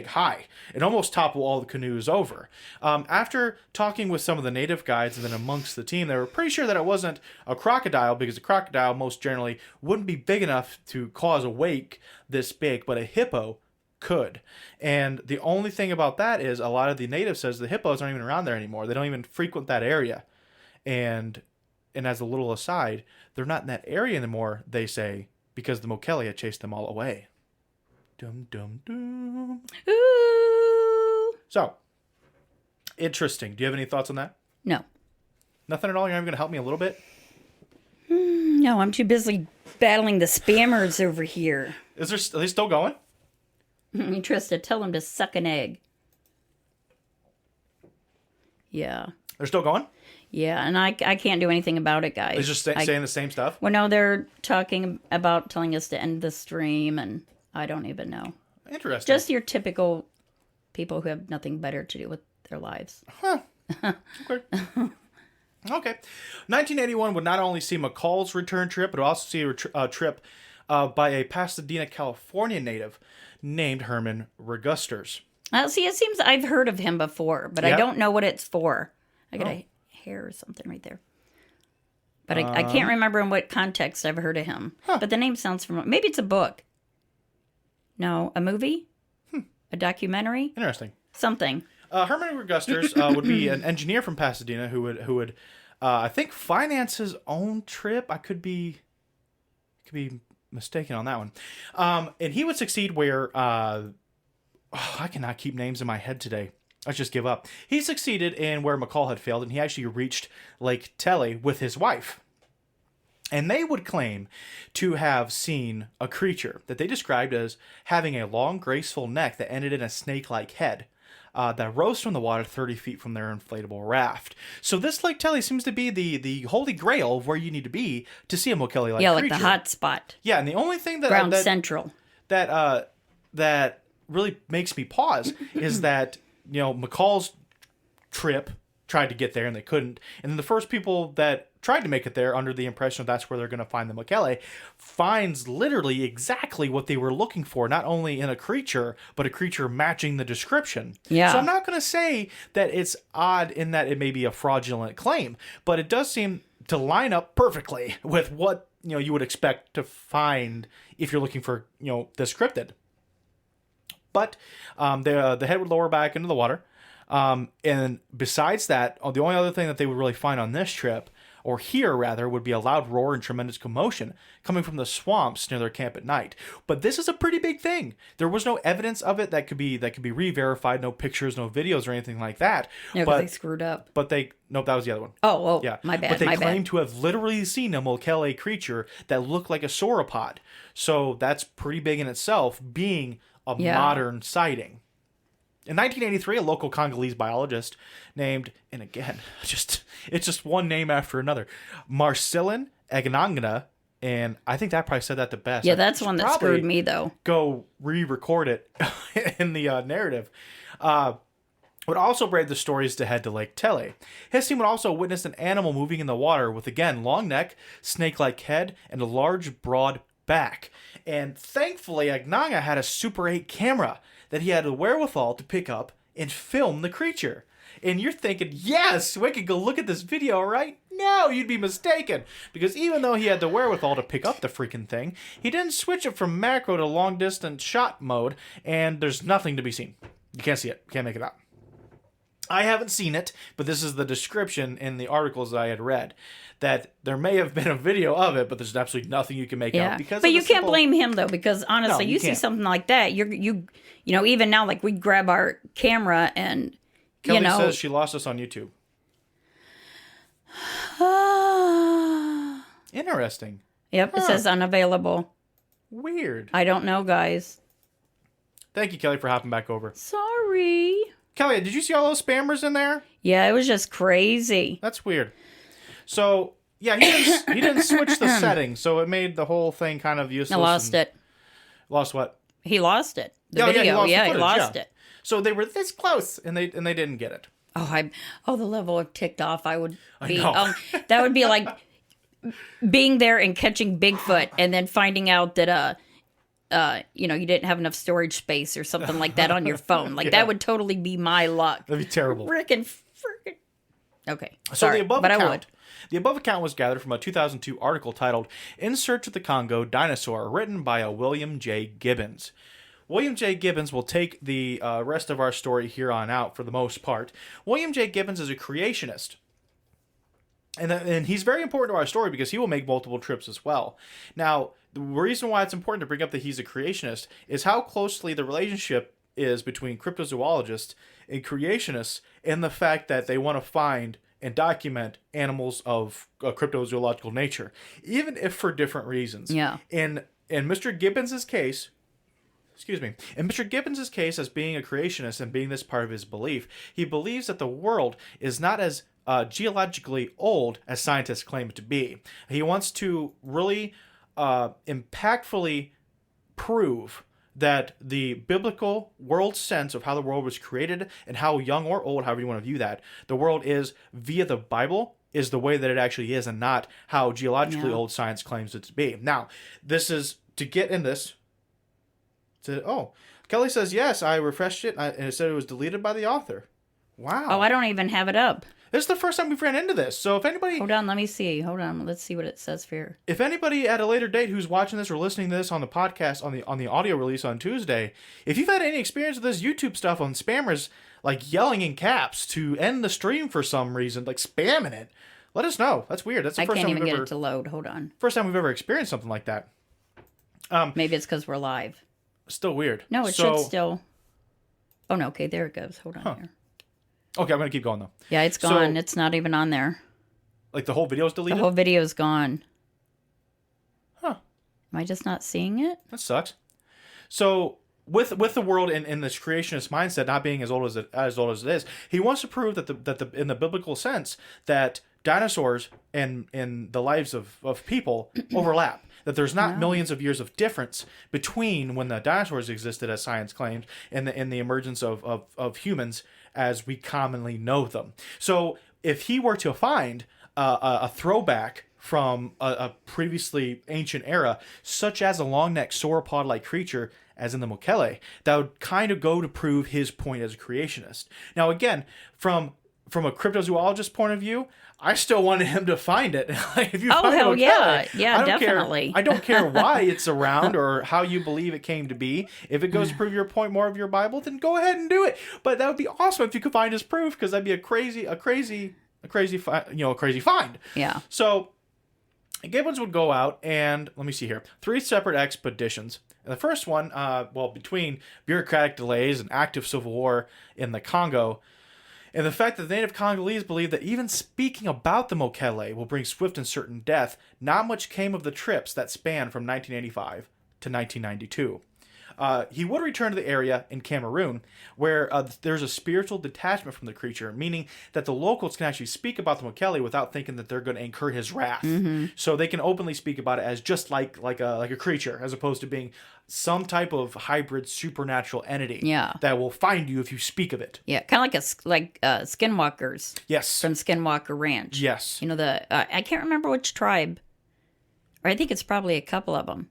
A: high. It almost toppled all the canoes over. After talking with some of the native guides and then amongst the team, they were pretty sure that it wasn't a crocodile, because a crocodile most generally wouldn't be big enough to cause a wake this big, but a hippo could. And the only thing about that is a lot of the natives says the hippos aren't even around there anymore. They don't even frequent that area. And as a little aside, they're not in that area anymore, they say, because the Mokele had chased them all away. Dum dum dum.
B: Ooh.
A: So, interesting. Do you have any thoughts on that?
B: No.
A: Nothing at all? You're not even going to help me a little bit?
B: No, I'm too busy battling the spammers over here.
A: Are they still going?
B: Trista, tell them to suck an egg. Yeah.
A: They're still going?
B: Yeah, and I can't do anything about it, guys.
A: They're just saying the same stuff?
B: Well, no, they're talking about telling us to end the stream, and I don't even know.
A: Interesting.
B: Just your typical people who have nothing better to do with their lives.
A: Huh. Okay. Okay. 1981 would not only see McCall's return trip, but also see a trip by a Pasadena, California native named Herman Regusters.
B: See, it seems I've heard of him before, but I don't know what it's for. I got a hair or something right there. But I can't remember in what context I've heard of him.
A: Huh.
B: But the name sounds familiar. Maybe it's a book. No, a movie? A documentary?
A: Interesting.
B: Something.
A: Herman Regusters would be an engineer from Pasadena who would I think finance his own trip. I could be mistaken on that one. And he would succeed where I cannot keep names in my head today. Let's just give up. He succeeded in where McCall had failed, and he actually reached Lake Tele with his wife. And they would claim to have seen a creature that they described as having a long, graceful neck that ended in a snake-like head that rose from the water 30 feet from their inflatable raft. So this Lake Tele seems to be the holy grail of where you need to be to see a Mokele-like creature.
B: Yeah, like the hot spot.
A: Yeah, and the only thing that...
B: Ground Central.
A: That really makes me pause is that, McCall's trip tried to get there and they couldn't. And then the first people that tried to make it there under the impression that's where they're going to find the Mokele finds literally exactly what they were looking for, not only in a creature, but a creature matching the description.
B: Yeah.
A: So I'm not going to say that it's odd in that it may be a fraudulent claim, but it does seem to line up perfectly with what, you would expect to find if you're looking for, this cryptid. But the head would lower back into the water. And besides that, the only other thing that they would really find on this trip, or hear rather, would be a loud roar and tremendous commotion coming from the swamps near their camp at night. But this is a pretty big thing. There was no evidence of it that could be re-verified, no pictures, no videos, or anything like that.
B: Yeah, because they screwed up.
A: But nope, that was the other one.
B: Oh,
A: yeah,
B: my bad.
A: But they claim to have literally seen a Mokele creature that looked like a sauropod. So that's pretty big in itself, being a modern sighting. In 1983, a local Congolese biologist named, and again, it's just one name after another, Marcelin Egnangna, and I think that probably said that the best.
B: Yeah, that's one that screwed me, though.
A: Go re-record it in the narrative. Would also braid the stories to head to Lake Tele. His team would also witness an animal moving in the water with, again, long neck, snake-like head, and a large, broad back. And thankfully, Agnanga had a Super 8 camera that he had the wherewithal to pick up and film the creature. And you're thinking, yes, we could go look at this video, right? No, you'd be mistaken. Because even though he had the wherewithal to pick up the freaking thing, he didn't switch it from macro to long-distance shot mode, and there's nothing to be seen. You can't see it. You can't make it out. I haven't seen it, but this is the description in the articles that I had read, that there may have been a video of it, but there's absolutely nothing you can make out. Because
B: but you can't blame him, though, because honestly,
A: No,
B: you
A: you
B: see
A: can't.
B: something like that, you know, even now, like, we grab our camera and,
A: Kelly says she lost us on YouTube. Interesting.
B: Yep, it says unavailable.
A: Weird.
B: I don't know, guys.
A: Thank you, Kelly, for hopping back over.
B: Sorry.
A: Kelly, did you see all those spammers in there?
B: Yeah, it was just crazy.
A: That's weird. So, yeah, he didn't switch the settings, so it made the whole thing kind of useless.
B: I lost it.
A: Lost what?
B: He lost it. The
A: Oh, yeah, he
B: video.
A: lost the
B: He
A: footage,
B: lost
A: yeah.
B: it.
A: So they were this close, and they didn't get it.
B: Oh, the level of ticked off I would be.
A: know.
B: That would be like being there and catching Bigfoot and then finding out that you know, you didn't have enough storage space or something like that on your phone. Like that would totally be my luck.
A: That'd be terrible.
B: Frickin'. Okay.
A: So
B: Sorry,
A: the above
B: but
A: account,
B: I would.
A: The above account was gathered from a 2002 article titled "In Search of the Congo Dinosaur," written by a William J. Gibbons. William J. Gibbons will take the rest of our story here on out for the most part. William J. Gibbons is a creationist. And he's very important to our story because he will make multiple trips as well. Now, the reason why it's important to bring up that he's a creationist is how closely the relationship is between cryptozoologists and creationists, and the fact that they want to find and document animals of cryptozoological nature, even if for different reasons.
B: Yeah.
A: In Mr. Gibbons's case, in Mr. Gibbons's case, as being a creationist and being this part of his belief, he believes that the world is not as geologically old as scientists claim it to be. He wants to really impactfully prove that the biblical world sense of how the world was created and how young or old, however you want to view that, the world is via the Bible is the way that it actually is, and not how geologically old science claims it to be. Now, this is to get in this. Kelly says, yes, I refreshed it, and it said it was deleted by the author. Wow.
B: Oh, I don't even have it up.
A: This is the first time we've ran into this. So if anybody...
B: Hold on, let me see. Hold on, let's see what it says here.
A: If anybody at a later date who's watching this or listening to this on the podcast, on the audio release on Tuesday, if you've had any experience with this YouTube stuff on spammers, like yelling in caps to end the stream for some reason, like spamming it, let us know. That's weird. That's the
B: I
A: first
B: can't
A: time
B: even
A: we've
B: get
A: ever...
B: it to load. Hold on.
A: First time we've ever experienced something like that.
B: Maybe it's because we're live.
A: Still weird.
B: No, it should still... Oh, no, okay, there it goes. Hold on here.
A: Okay, I'm going to keep going, though.
B: Yeah, it's gone. It's not even on there.
A: Like the whole video's
B: The
A: deleted?
B: whole video's gone.
A: Huh.
B: Am I just not seeing it?
A: That sucks. So... With the world in this creationist mindset not being as old as it is, he wants to prove that the in the biblical sense that dinosaurs and the lives of people overlap. That there's not millions of years of difference between when the dinosaurs existed, as science claims, and the emergence of humans as we commonly know them. So if he were to find a throwback from a previously ancient era, such as a long-necked sauropod-like creature, as in the Mokele, that would kind of go to prove his point as a creationist. Now, again, from a cryptozoologist point of view, I still wanted him to find it. If you find
B: hell
A: Mokele,
B: yeah, definitely.
A: I don't care why it's around or how you believe it came to be. If it goes to prove your point more of your Bible, then go ahead and do it. But that would be awesome if you could find his proof, because that'd be a crazy find.
B: Yeah.
A: So Gibbons would go out and, let me see here, 3 separate expeditions. And the first one, between bureaucratic delays and active civil war in the Congo, and the fact that the native Congolese believe that even speaking about the Mokele will bring swift and certain death, not much came of the trips that spanned from 1985 to 1992. He would return to the area in Cameroon, where there's a spiritual detachment from the creature, meaning that the locals can actually speak about the Mokele without thinking that they're going to incur his wrath. Mm-hmm. So they can openly speak about it as just like a creature, as opposed to being some type of hybrid supernatural entity that will find you if you speak of it.
B: Yeah, kind of like skinwalkers.
A: Yes.
B: From Skinwalker Ranch.
A: Yes.
B: You know, I can't remember which tribe, or I think it's probably a couple of them.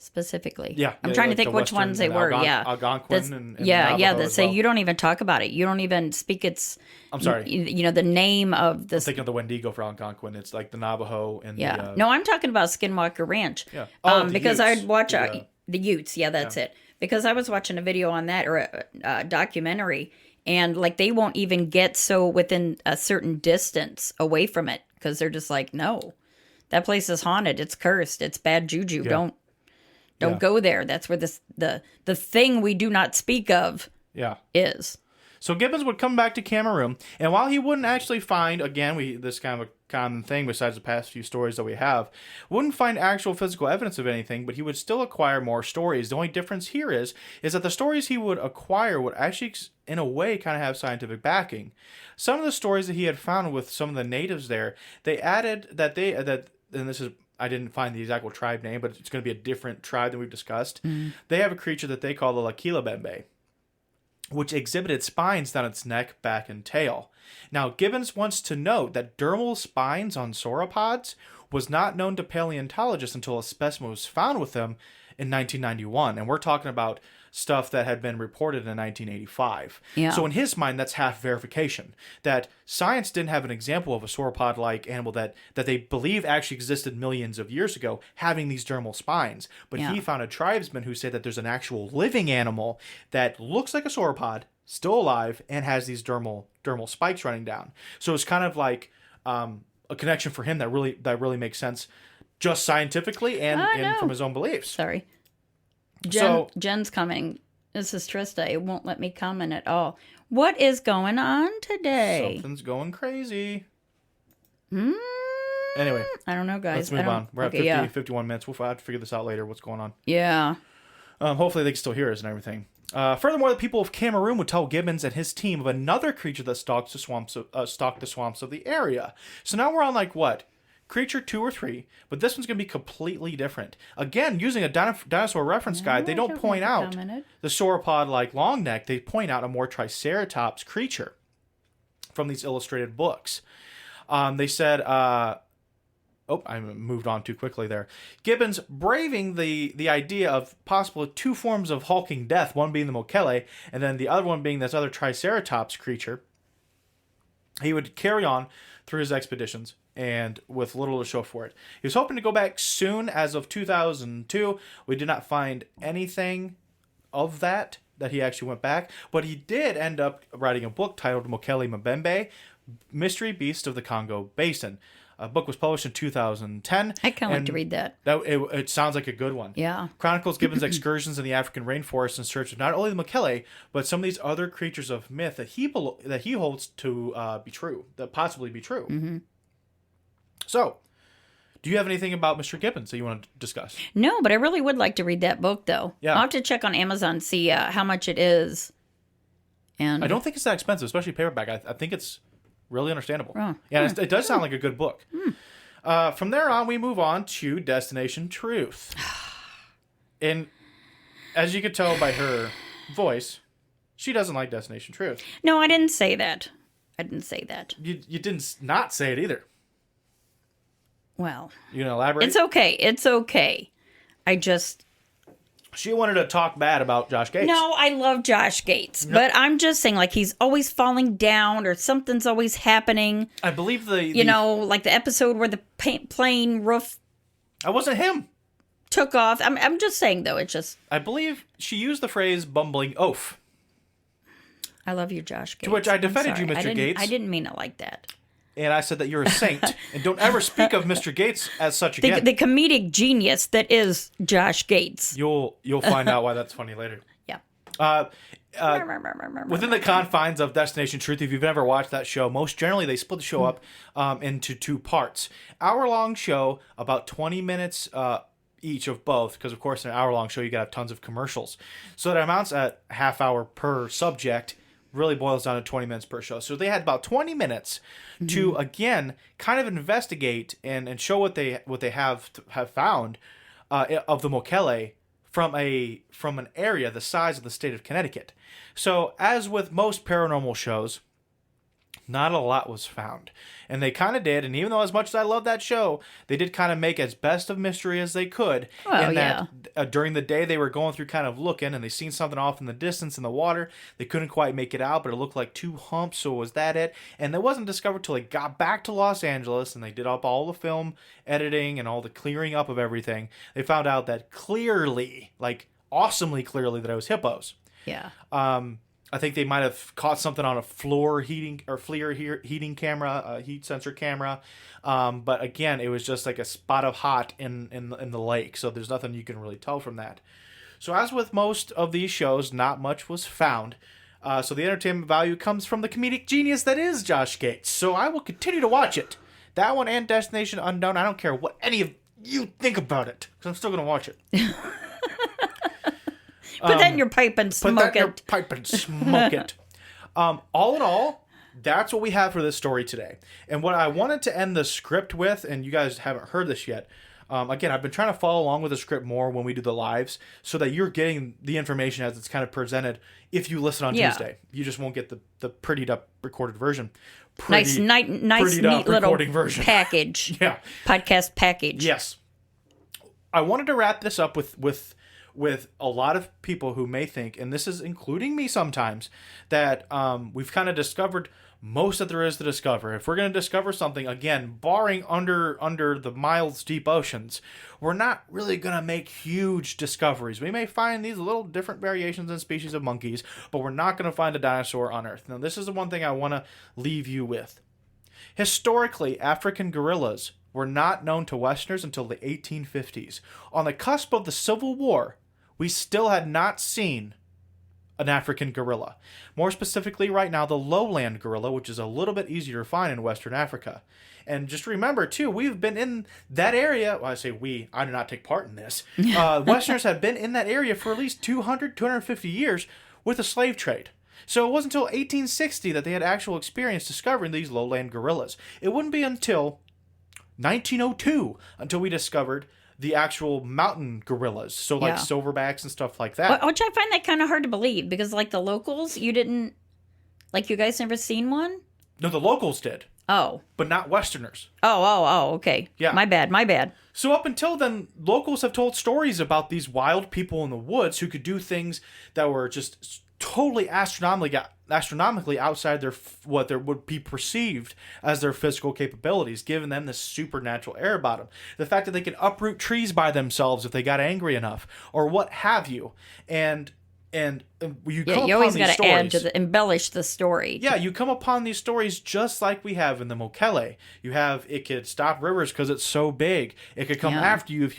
B: Specifically, I'm trying to think which ones they were.
A: Algonquin and
B: that say you don't even talk about it. You don't even speak its.
A: I'm sorry.
B: You know the name of the.
A: I'm thinking of the Wendigo for Algonquin. It's like the Navajo and the.
B: No, I'm talking about Skinwalker Ranch.
A: Yeah.
B: Because I'd watch the Utes. Yeah, that's it. Because I was watching a video on that or a documentary, And like they won't even get so within a certain distance away from it because they're just like, no, that place is haunted. It's cursed. It's bad juju.
A: Yeah.
B: Don't go there. That's where the thing we do not speak of
A: Yeah.
B: is.
A: So Gibbons would come back to Cameroon, and while he wouldn't actually find, again, this kind of a common thing besides the past few stories that we have, wouldn't find actual physical evidence of anything, but he would still acquire more stories. The only difference here is that the stories he would acquire would actually, in a way, kind of have scientific backing. Some of the stories that he had found with some of the natives there, they added that and this is, I didn't find the exact tribe name, but it's going to be a different tribe than we've discussed. They have a creature that they call the Mokele Mbembe, which exhibited spines down its neck, back, and tail. Now, Gibbons wants to note that dermal spines on sauropods was not known to paleontologists until a specimen was found with them in 1991. And we're talking about stuff that had been reported in 1985.
B: Yeah.
A: So in his mind, that's half verification. That science didn't have an example of a sauropod-like animal that they believe actually existed millions of years ago having these dermal spines. But he found a tribesman who said that there's an actual living animal that looks like a sauropod, still alive, and has these dermal spikes running down. So it's kind of like a connection for him that really makes sense just scientifically and from his own beliefs.
B: Sorry. Jen's coming. This is Trista. It won't let me comment at all. What is going on today?
A: Something's going crazy. Anyway.
B: I don't know, guys.
A: Let's move on. We're at 51 minutes. We'll have to figure this out later, what's going on.
B: Yeah.
A: Hopefully they can still hear us and everything. Furthermore, the people of Cameroon would tell Gibbons and his team of another creature that stalked the swamps of the area. So now we're on like what? Creature 2 or 3, but this one's going to be completely different. Again, using a dinosaur reference guide, they don't point out the sauropod-like long neck. They point out a more triceratops creature from these illustrated books. They said, I moved on too quickly there. Gibbons braving the idea of possible 2 forms of hulking death, one being the Mokele, and then the other one being this other triceratops creature. He would carry on through his expeditions, and with little to show for it. He was hoping to go back soon. As of 2002, we did not find anything of that he actually went back, but he did end up writing a book titled Mokele Mbembe, Mystery Beast of the Congo Basin. A book was published in 2010.
B: I kind of like to read that.
A: It sounds like a good one.
B: Yeah.
A: Chronicles Gibbons' excursions in the African rainforest in search of not only the Mokele, but some of these other creatures of myth that he holds to be true, that possibly be true.
B: Mm-hmm.
A: So, do you have anything about Mr. Gibbons that you want to discuss?
B: No, but I really would like to read that book, though.
A: Yeah.
B: I'll have to check on Amazon, see how much it is. And
A: I don't think it's that expensive, especially paperback. I think it's really understandable.
B: Oh.
A: Yeah, it does sound like a good book. From there on, we move on to Destination Truth. And as you could tell by her voice, she doesn't like Destination Truth.
B: No, I didn't say that.
A: You didn't not say it either.
B: Well,
A: You gonna elaborate?
B: It's okay.
A: She wanted to talk bad about Josh Gates.
B: No, I love Josh Gates, but I'm just saying, like, he's always falling down or something's always happening.
A: I believe
B: like the episode where the plane roof
A: I wasn't him.
B: took off. I'm just saying, though, it's just...
A: I believe she used the phrase bumbling oaf.
B: I love you, Josh Gates.
A: To which I defended
B: I'm
A: you,
B: sorry.
A: Mr. Gates.
B: I didn't mean it like that.
A: And I said that you're a saint, and don't ever speak of Mr. Gates as such again.
B: The comedic genius that is Josh Gates.
A: You'll find out why that's funny later.
B: Yeah.
A: Within the confines of Destination Truth, if you've ever watched that show, most generally they split the show up into 2 parts. Hour-long show, about 20 minutes each of both, because of course in an hour-long show you gotta have tons of commercials. So that amounts at half hour per subject. Really boils down to 20 minutes per show. So they had about 20 minutes to, again, kind of investigate and show what they have found of the Mokele from an area the size of the state of Connecticut. So as with most paranormal shows, not a lot was found. And they kind of did, and even though as much as I love that show, they did kind of make as best of mystery as they could.
B: Well,
A: in that during the day they were going through kind of looking, and they seen something off in the distance in the water. They couldn't quite make it out, but it looked like 2 humps, so was that it? And it wasn't discovered till they got back to Los Angeles, and they did up all the film editing and all the clearing up of everything. They found out that clearly, like awesomely clearly, that it was hippos.
B: Yeah.
A: I think they might have caught something on a floor heating or FLIR heating camera, heat sensor camera. But again, it was just like a spot of hot in the lake. So there's nothing you can really tell from that. So as with most of these shows, not much was found. So the entertainment value comes from the comedic genius that is Josh Gates. So I will continue to watch it. That one and Destination Unknown. I don't care what any of you think about it, because I'm still going to watch it.
B: Put that in your pipe and smoke it.
A: All in all, that's what we have for this story today. And what I wanted to end the script with, and you guys haven't heard this yet, again, I've been trying to follow along with the script more when we do the lives, so that you're getting the information as it's kind of presented. If you listen on Tuesday, you just won't get the prettied up recorded version.
B: Nice, neat little
A: version.
B: Package.
A: Yeah.
B: Podcast package.
A: Yes. I wanted to wrap this up with a lot of people who may think, and this is including me sometimes, that we've kind of discovered most that there is to discover. If we're going to discover something, again, barring under the miles deep oceans, we're not really going to make huge discoveries. We may find these little different variations in species of monkeys, but we're not going to find a dinosaur on Earth. Now, this is the one thing I want to leave you with. Historically, African gorillas were not known to Westerners until the 1850s. On the cusp of the Civil War, we still had not seen an African gorilla. More specifically right now, the lowland gorilla, which is a little bit easier to find in Western Africa. And just remember, too, we've been in that area. Well, I say we. I do not take part in this. Westerners have been in that area for at least 250 years with the slave trade. So it wasn't until 1860 that they had actual experience discovering these lowland gorillas. It wouldn't be until 1902 until we discovered the actual mountain gorillas. So like silverbacks and stuff like that.
B: Which I find that kind of hard to believe, because like the locals, you guys never seen one?
A: No, the locals did.
B: Oh.
A: But not Westerners.
B: Oh, okay.
A: Yeah.
B: My bad.
A: So up until then, locals have told stories about these wild people in the woods who could do things that were just totally astronomically outside what there would be perceived as their physical capabilities, giving them this supernatural air about them. The fact that they can uproot trees by themselves if they got angry enough, or what have you. And you
B: always got to add to embellish the story.
A: Yeah, you come upon these stories just like we have in the Mokele. You have, it could stop rivers because it's so big. It could come after you if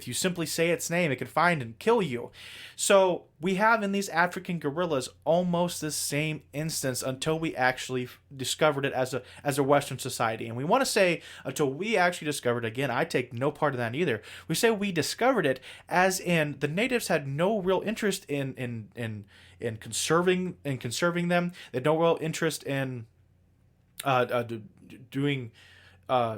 A: you simply say its name. It could find and kill you. So we have in these African gorillas almost the same instance until we actually discovered it as a Western society. And we want to say until we actually discovered it. Again, I take no part in that either. We say we discovered it as in the natives had no real interest in conserving them. They had no real interest in doing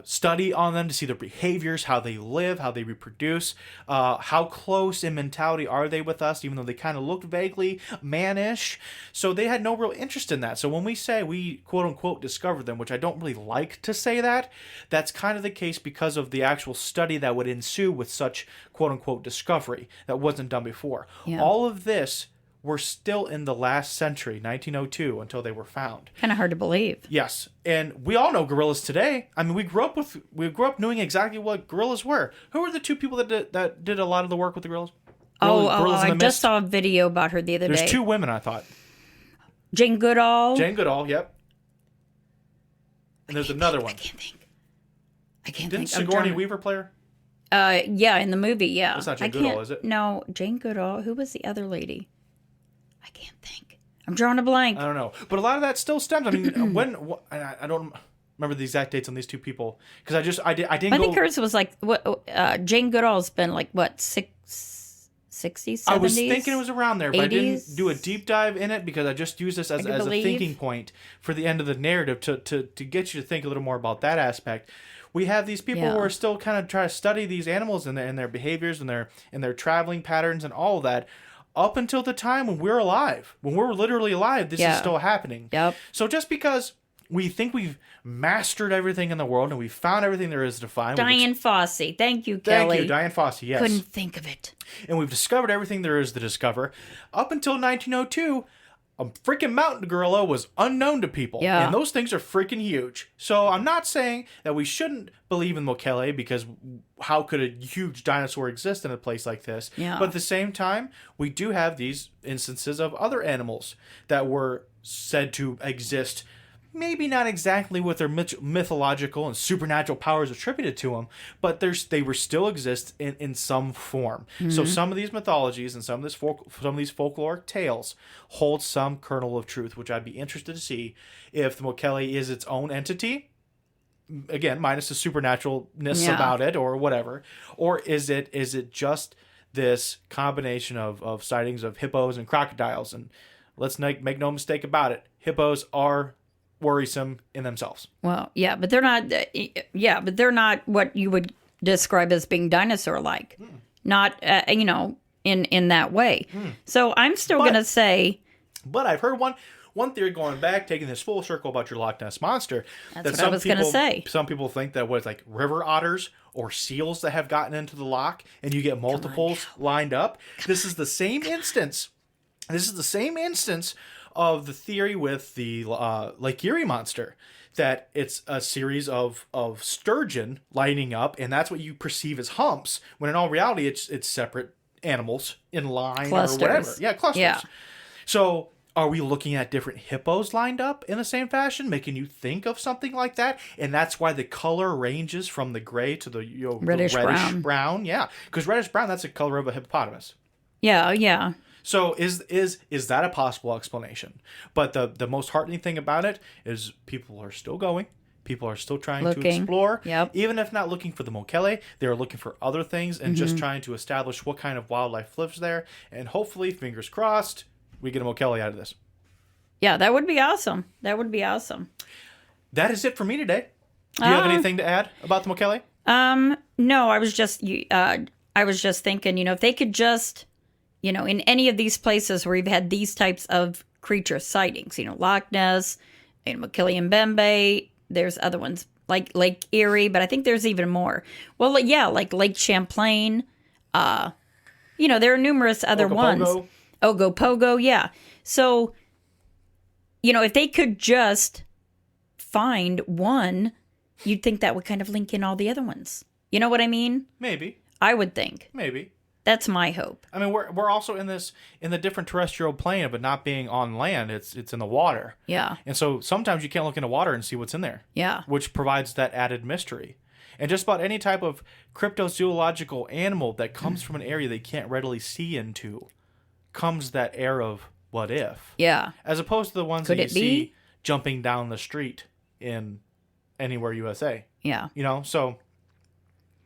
A: study on them to see their behaviors, how they live, how they reproduce, how close in mentality are they with us, even though they kind of looked vaguely mannish. So they had no real interest in that. So when we say we quote unquote discovered them, which I don't really like to say that, that's kind of the case because of the actual study that would ensue with such quote unquote discovery that wasn't done before. Yeah. All of this were still in the last century, 1902, until they were found.
B: Kind of hard to believe.
A: Yes, and we all know gorillas today. I mean, we grew up knowing exactly what gorillas were. Who were the two people that did a lot of the work with the gorillas? Gorillas
B: I just saw a video about her the other day.
A: There's two women, I thought.
B: Jane Goodall.
A: Yep. And there's another one.
B: I can't think.
A: Didn't Sigourney Weaver play her?
B: Yeah, in the movie, yeah.
A: That's not Jane Goodall, is it?
B: No, Jane Goodall. Who was the other lady? I can't think. I'm drawing a blank.
A: I don't know. But a lot of that still stems. I mean, I don't remember the exact dates on these two people. Because I think
B: hers was like, Jane Goodall's been like, what, 60s, 70s?
A: I was thinking it was around there, but
B: 80s?
A: I didn't do a deep dive in it because I just used this as a thinking point for the end of the narrative to get you to think a little more about that aspect. We have these people who are still kind of trying to study these animals and their behaviors and their traveling patterns and all of that. Up until the time when we're alive. When we're literally alive, this is still happening.
B: Yep.
A: So just because we think we've mastered everything in the world and we've found everything there is to find.
B: Dian Fossey. Thank you, Kelly.
A: Thank you, Dian Fossey, yes.
B: Couldn't think of it.
A: And we've discovered everything there is to discover. Up until 1902, a freaking mountain gorilla was unknown to people.
B: Yeah.
A: And those things are freaking huge. So I'm not saying that we shouldn't believe in Mokele, because how could a huge dinosaur exist in a place like this?
B: Yeah.
A: But at the same time, we do have these instances of other animals that were said to exist, maybe not exactly with their mythological and supernatural powers attributed to them, but they were still exist in some form. So some of these mythologies and some of these folkloric tales hold some kernel of truth, which I'd be interested to see if the Mokele is its own entity, again minus the supernaturalness about it or whatever, or is it just this combination of sightings of hippos and crocodiles? And let's make no mistake about it, hippos are worrisome in themselves.
B: Well, yeah, but they're not. But they're not what you would describe as being dinosaur-like. Not, in that way. So I'm still going to say.
A: But I've heard one theory going back, taking this full circle about your Loch Ness monster.
B: That's what I was going to say.
A: Some people think that was like river otters or seals that have gotten into the loch, and you get multiples lined up. This is the same instance. This is the same instance of the theory with the Lake Erie monster, that it's a series of sturgeon lining up, and that's what you perceive as humps, when in all reality it's separate animals in line
B: Clusters.
A: or whatever. Yeah, clusters.
B: Yeah.
A: So are we looking at different hippos lined up in the same fashion, making you think of something like that? And that's why the color ranges from the gray to the
B: Reddish
A: brown. Yeah, because reddish brown, that's the color of a hippopotamus.
B: Yeah.
A: So is that a possible explanation? But the most heartening thing about it is people are still going. People are still trying to explore.
B: Yep.
A: Even if not looking for the Mokele, they're looking for other things and just trying to establish what kind of wildlife lives there. And hopefully, fingers crossed, we get a Mokele out of this.
B: Yeah, that would be awesome. That
A: That is it for me today. Do you have anything to add about the Mokele?
B: No, I was just thinking, if they could just, in any of these places where you've had these types of creature sightings, Loch Ness, Mokele Mbembe, there's other ones like Lake Erie, but I think there's even more. Well, yeah, like Lake Champlain. There are numerous other ones. Ogopogo, yeah. So, if they could just find one, you'd think that would kind of link in all the other ones. You know what I mean?
A: Maybe.
B: I would think.
A: Maybe.
B: That's my hope.
A: I mean, we're also in the different terrestrial plane of it not being on land. It's in the water.
B: Yeah.
A: And so sometimes you can't look into water and see what's in there.
B: Yeah.
A: Which provides that added mystery. And just about any type of cryptozoological animal that comes from an area they can't readily see into comes that air of what if.
B: Yeah.
A: As opposed to the ones that you see jumping down the street in anywhere USA.
B: Yeah.
A: So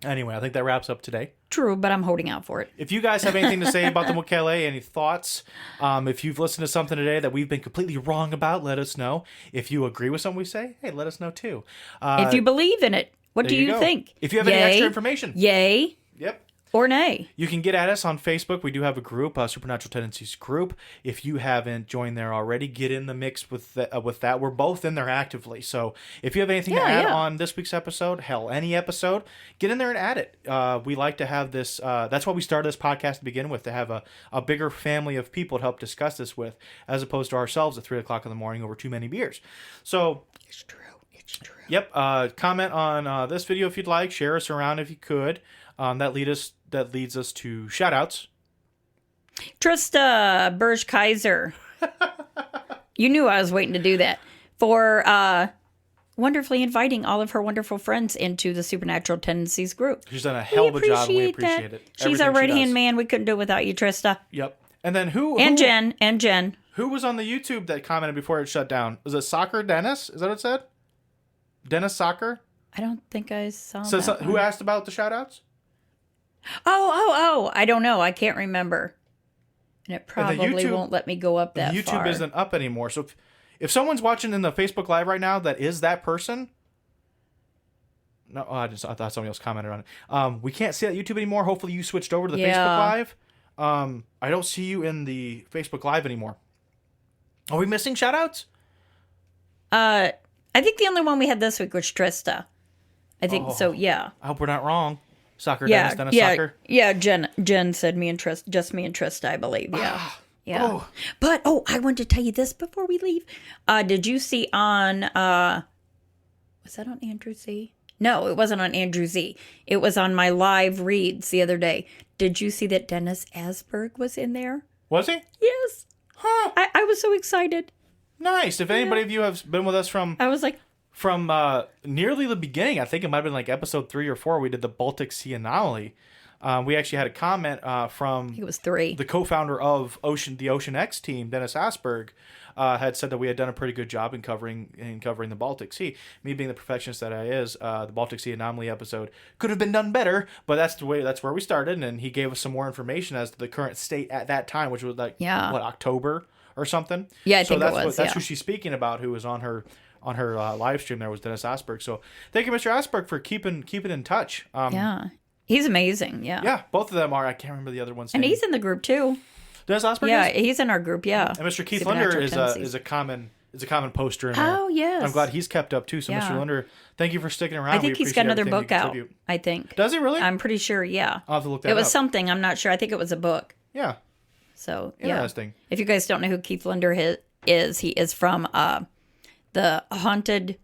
A: anyway, I think that wraps up today.
B: True, but I'm holding out for it.
A: If you guys have anything to say about the Mokele, any thoughts, if you've listened to something today that we've been completely wrong about, let us know. If you agree with something we say, hey, let us know too.
B: If you believe in it, what do you think?
A: If you have any extra information.
B: Yay.
A: Yep.
B: Or nay.
A: You can get at us on Facebook. We do have a group, Supernatural Tendencies group. If you haven't joined there already, get in the mix with that. We're both in there actively. So if you have anything to add on this week's episode, hell, any episode, get in there and add it. We like to have this. That's why we started this podcast to begin with, to have a bigger family of people to help discuss this with, as opposed to ourselves at 3 o'clock in the morning over too many beers. So
B: it's true.
A: Yep. Comment on this video if you'd like. Share us around if you could. That leads us to shout-outs.
B: Trista Burj Kaiser. You knew I was waiting to do that. For wonderfully inviting all of her wonderful friends into the Supernatural Tendencies group.
A: She's done a hell of a job. We appreciate it.
B: She's our right-hand man. We couldn't do it without you, Trista.
A: Yep. And then who?
B: Jen.
A: Who was on the YouTube that commented before it shut down? Was it Soccer Dennis? Is that what it said? Dennis Soccer?
B: I don't think I saw
A: so
B: that
A: who asked about the shout-outs?
B: Oh, I don't know. I can't remember. And it probably won't let me go up that
A: YouTube
B: far.
A: isn't up anymore. So if someone's watching in the Facebook Live right now that is that person... No, I thought somebody else commented on it. We can't see that YouTube anymore. Hopefully you switched over to the Facebook Live. I don't see you in the Facebook Live anymore. Are we missing shout-outs?
B: I think the only one we had this week was Trista. I think so, yeah.
A: I hope we're not wrong. Soccer, Dennis Soccer.
B: Yeah, Jen said just me and Trista, I believe, yeah. Yeah.
A: Oh.
B: But, I wanted to tell you this before we leave. Did you see on, was that on Andrew Z? No, it wasn't on Andrew Z. It was on my live reads the other day. Did you see that Dennis Asberg was in there?
A: Was he?
B: Yes.
A: Huh.
B: I was so excited.
A: Nice. If anybody of you have been with us from
B: I was like,
A: nearly the beginning, I think it might have been like episode 3 or 4, we did the Baltic Sea anomaly. We actually had a comment
B: I
A: from
B: think it was 3.
A: the co-founder of the Ocean X team, Dennis Asberg, had said that we had done a pretty good job in covering the Baltic Sea. Me being the perfectionist that I is, the Baltic Sea anomaly episode could have been done better, but that's where we started, and he gave us some more information as to the current state at that time, which was like October or something.
B: Yeah, I think it was.
A: That's who she's speaking about, who was on her live stream. There was Dennis Asberg. So thank you, Mr. Asberg, for keeping in touch.
B: Yeah. He's amazing. Yeah.
A: Yeah, both of them are. I can't remember the other one's
B: And
A: name.
B: he's in the group too.
A: Dennis Asberg.
B: Yeah,
A: is?
B: he's in our group. Yeah.
A: And Mr. Keith
B: Supernatural
A: Linder is a common poster in there.
B: Oh, yes.
A: I'm glad he's kept up too. So Mr. Linder, thank you for sticking around.
B: I think he's got another book out.
A: Contribute.
B: I think.
A: Does he really?
B: I'm pretty sure. Yeah.
A: I'll have to look that
B: up.
A: up.
B: It was something. I'm not sure. I think it was a book.
A: Yeah.
B: So
A: interesting.
B: Yeah. If you guys don't know who Keith Linder is, he is from the Bothell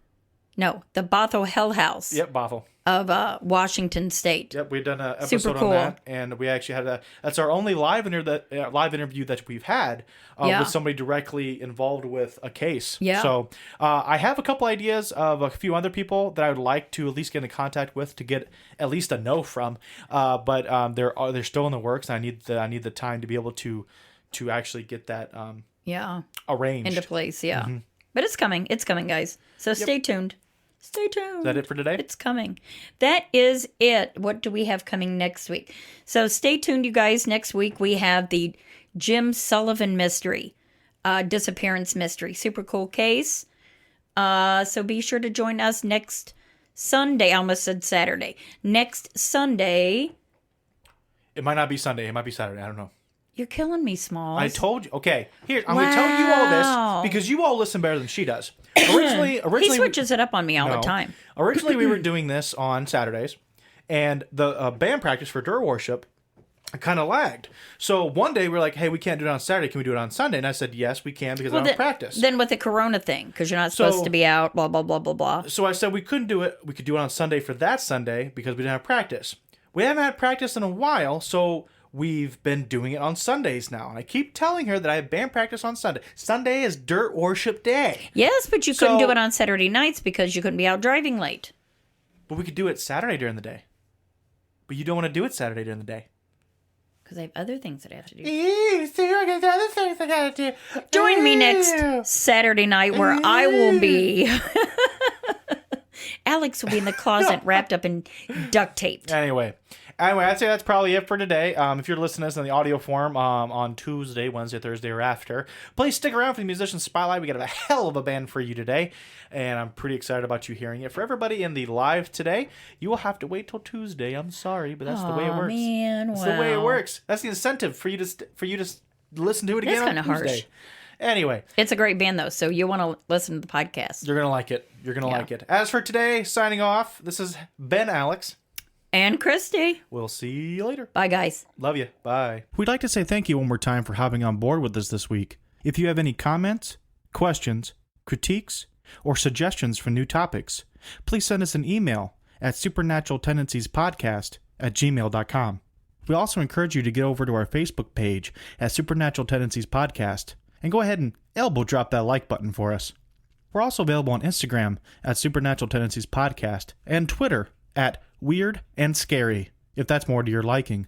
B: Hell House.
A: Yep, Bothell.
B: Of Washington State.
A: Yep, we've done an episode on that, and we actually had that's our only live interview that we've had with somebody directly involved with a case.
B: Yeah.
A: So I have a couple ideas of a few other people that I would like to at least get in contact with to get at least a no from, but they're still in the works, and I need the time to be able to actually get that arranged
B: into place. Yeah, but it's coming, guys. So stay tuned. Stay tuned.
A: Is that it for today?
B: It's coming. That is it. What do we have coming next week? So stay tuned, you guys. Next week we have the Jim Sullivan mystery, disappearance mystery. Super cool case. So be sure to join us next Sunday. I almost said Saturday. Next Sunday.
A: It might not be Sunday. It might be Saturday. I don't know.
B: You're killing me, Smalls.
A: I told you. Okay, here, I'm going to tell you all this because you all listen better than she does. Originally,
B: he switches it up on me all the time.
A: Originally, we were doing this on Saturdays, and the band practice for Dirt Worship kind of lagged. So one day we were like, hey, we can't do it on Saturday. Can we do it on Sunday? And I said, yes, we can because I don't practice.
B: Then with the Corona thing, because you're not supposed to be out, blah, blah, blah, blah, blah.
A: So I said we couldn't do it. We could do it on Sunday for that Sunday because we didn't have practice. We haven't had practice in a while, so we've been doing it on Sundays now. And I keep telling her that I have band practice on Sunday. Sunday is Dirt Worship Day.
B: Yes, but you couldn't do it on Saturday nights because you couldn't be out driving late.
A: But we could do it Saturday during the day. But you don't want to do it Saturday during the day.
B: Because I have other things that I have to do.
A: Other things I gotta do.
B: Join me next Saturday night where I will be... Alex will be in the closet wrapped up in duct tape.
A: Anyway, I'd say that's probably it for today. If you're listening to this in the audio form on Tuesday, Wednesday, Thursday, or after, please stick around for the Musician Spotlight. We got a hell of a band for you today, and I'm pretty excited about you hearing it. For everybody in the live today, you will have to wait till Tuesday. I'm sorry, but that's the way it works.
B: Man,
A: that's the way it works. That's the incentive for you to listen to it again on Tuesday. That's kind of harsh. Anyway.
B: It's a great band, though, so you'll want to listen to the podcast.
A: You're going to like it. You're going to like it. As for today, signing off, this is Ben Alex.
B: And Christy.
A: We'll see you later.
B: Bye, guys.
A: Love you. Bye. We'd like to say thank you one more time for hopping on board with us this week. If you have any comments, questions, critiques, or suggestions for new topics, please send us an email at supernaturaltendentiespodcast@gmail.com. We also encourage you to get over to our Facebook page at Supernatural Tendencies Podcast and go ahead and elbow drop that like button for us. We're also available on Instagram at Supernatural Tendencies Podcast and Twitter at Weird and Scary, if that's more to your liking.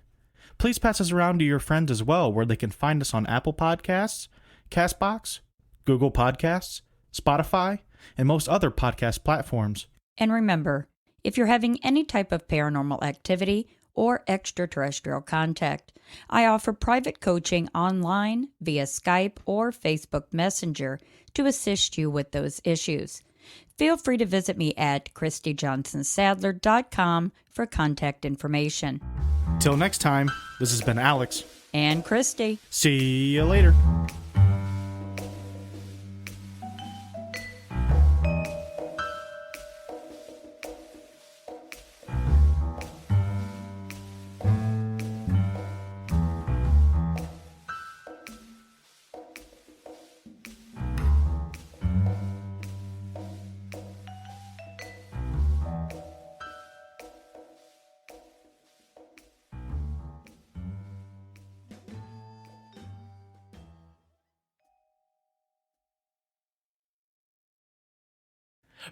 A: Please pass us around to your friends as well, where they can find us on Apple Podcasts, CastBox, Google Podcasts, Spotify, and most other podcast platforms.
B: And remember, if you're having any type of paranormal activity or extraterrestrial contact, I offer private coaching online via Skype or Facebook Messenger to assist you with those issues. Feel free to visit me at ChristyJohnsonSadler.com for contact information.
A: Till next time, this has been Alex.
B: And Christy.
A: See you later.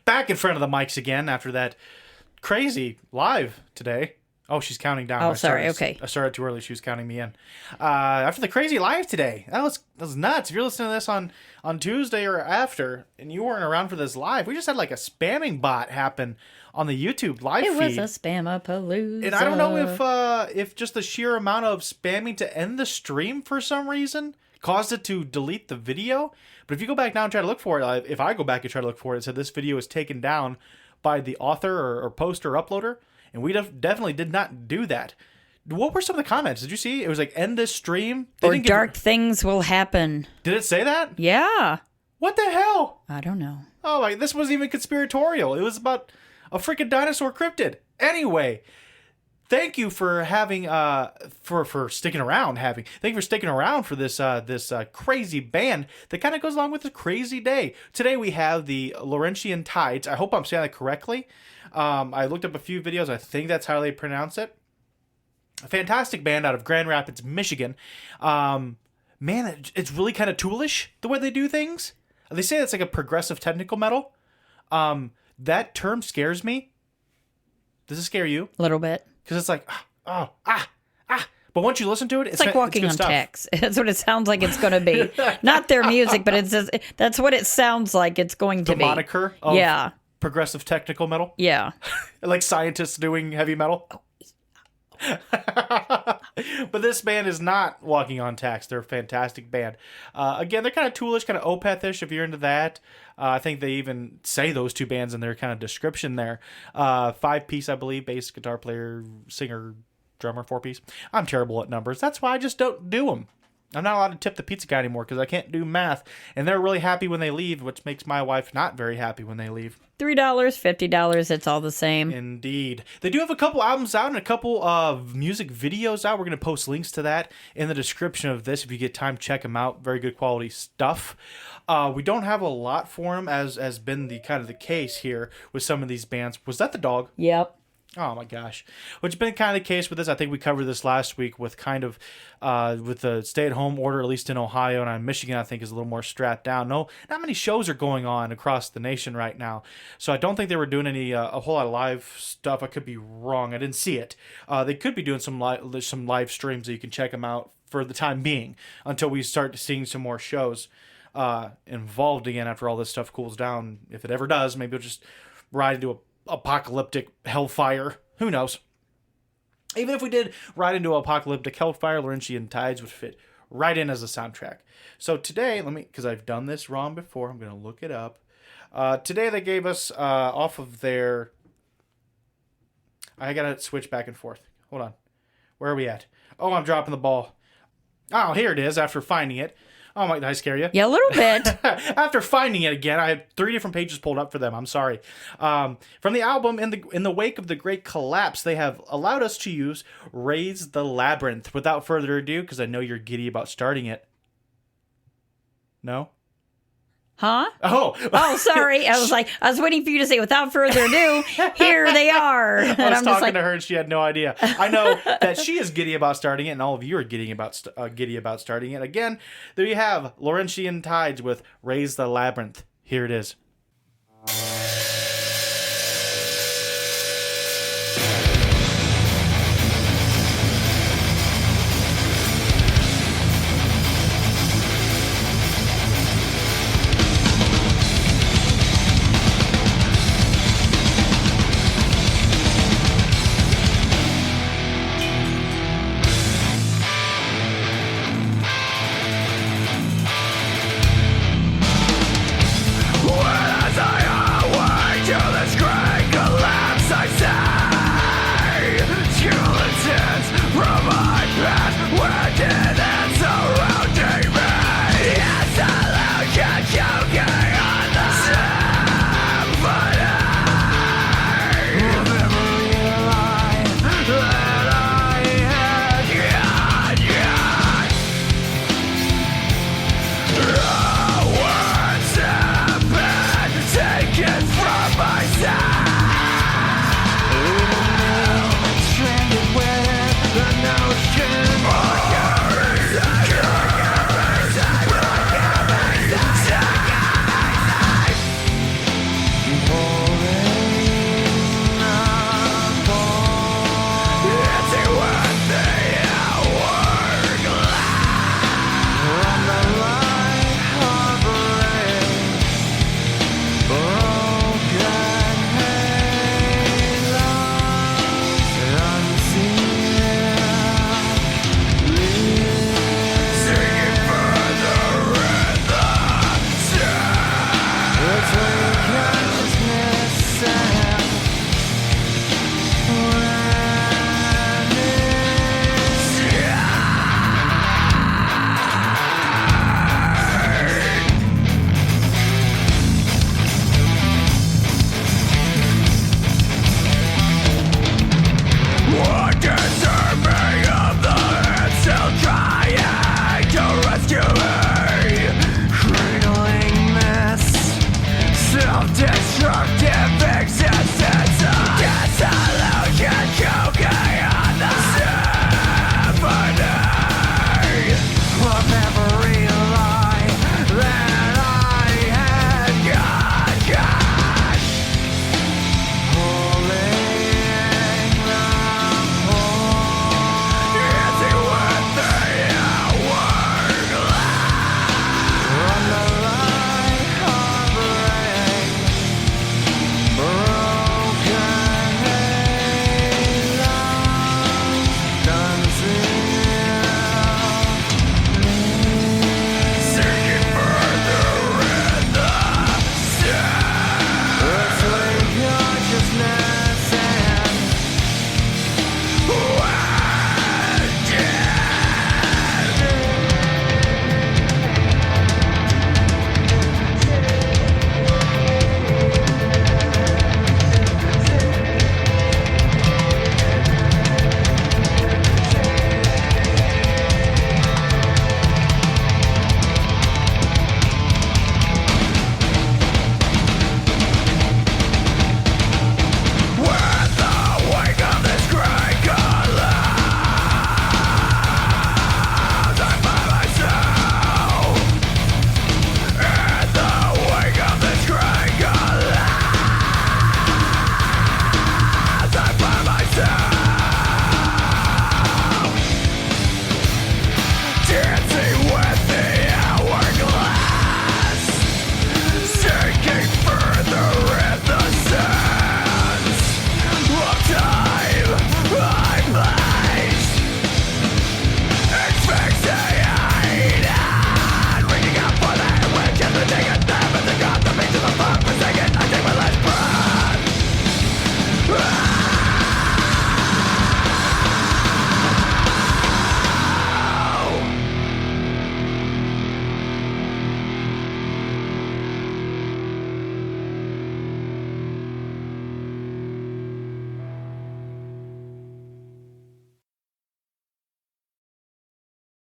A: Back in front of the mics again after that crazy live today. Oh, she's counting down.
B: Oh, sorry. Okay.
A: I started too early. She was counting me in. After the crazy live today, that was nuts. If you're listening to this on Tuesday or after, and you weren't around for this live, we just had like a spamming bot happen on the YouTube live feed.
B: It was a spamapalooza.
A: And I don't know if just the sheer amount of spamming to end the stream for some reason caused it to delete the video. But if you go back now and try to look for it, if I go back and try to look for it, it said this video was taken down by the author or poster or uploader. And we definitely did not do that. What were some of the comments? Did you see? It was like, end this stream.
B: Or dark things will happen.
A: Did it say that?
B: Yeah.
A: What the hell?
B: I don't know.
A: Oh, my, this wasn't even conspiratorial. It was about a freaking dinosaur cryptid. Anyway, thank you for having, for sticking around. Thank you for sticking around for this crazy band that kind of goes along with this crazy day. Today we have the Laurentian Tides. I hope I'm saying that correctly. I looked up a few videos. I think that's how they pronounce it. A fantastic band out of Grand Rapids, Michigan. Man, it's really kind of toolish the way they do things. They say it's like a progressive technical metal. That term scares me. Does it scare you?
B: A little bit.
A: Because it's like, But once you listen to it,
B: it's like walking on
A: stuff.
B: tacks. That's what it sounds like it's going to be. Not their music, but that's what it sounds like it's going to be.
A: The moniker of progressive technical metal?
B: Yeah.
A: Like scientists doing heavy metal? But this band is not walking on tacks. They're a fantastic band. Again, they're kind of toolish, kind of Opeth-ish if you're into that. I think they even say those two bands in their kind of description there. 5-piece, I believe, bass, guitar player, singer, drummer, 4-piece. I'm terrible at numbers. That's why I just don't do them. I'm not allowed to tip the pizza guy anymore because I can't do math. And they're really happy when they leave, which makes my wife not very happy when they leave.
B: $3, $50, it's all the same.
A: Indeed. They do have a couple albums out and a couple of music videos out. We're going to post links to that in the description of this. If you get time, check them out. Very good quality stuff. We don't have a lot for them, as has been the kind of the case here with some of these bands. Was that the dog?
B: Yep.
A: Oh my gosh. Which has been kind of the case with this. I think we covered this last week with kind of with the stay-at-home order, at least in Ohio, and Michigan, I think, is a little more strapped down. No, not many shows are going on across the nation right now. So I don't think they were doing any a whole lot of live stuff. I could be wrong. I didn't see it. They could be doing some live streams that you can check them out for the time being until we start seeing some more shows involved again after all this stuff cools down. If it ever does, maybe we'll just ride into a apocalyptic hellfire. Who knows? Even if we did ride into apocalyptic hellfire, Laurentian Tides would fit right in as a soundtrack. So today, because I've done this wrong before, I'm going to look it up. Today they gave us off of their... I got to switch back and forth. Hold on. Where are we at? Oh, I'm dropping the ball. Oh, here it is after finding it. Oh, did I scare you?
B: Yeah, a little bit.
A: After finding it again, I had 3 different pages pulled up for them. I'm sorry. From the album, in the wake of the Great Collapse, they have allowed us to use Raise the Labyrinth. Without further ado, because I know you're giddy about starting it. No?
B: Huh?
A: Oh,
B: sorry. I was waiting for you to say, without further ado, here they are. And
A: I was
B: I'm
A: talking to her and she had no idea. I know that she is giddy about starting it, and all of you are giddy about starting it. Again, there you have Laurentian Tides with Raise the Labyrinth. Here it is.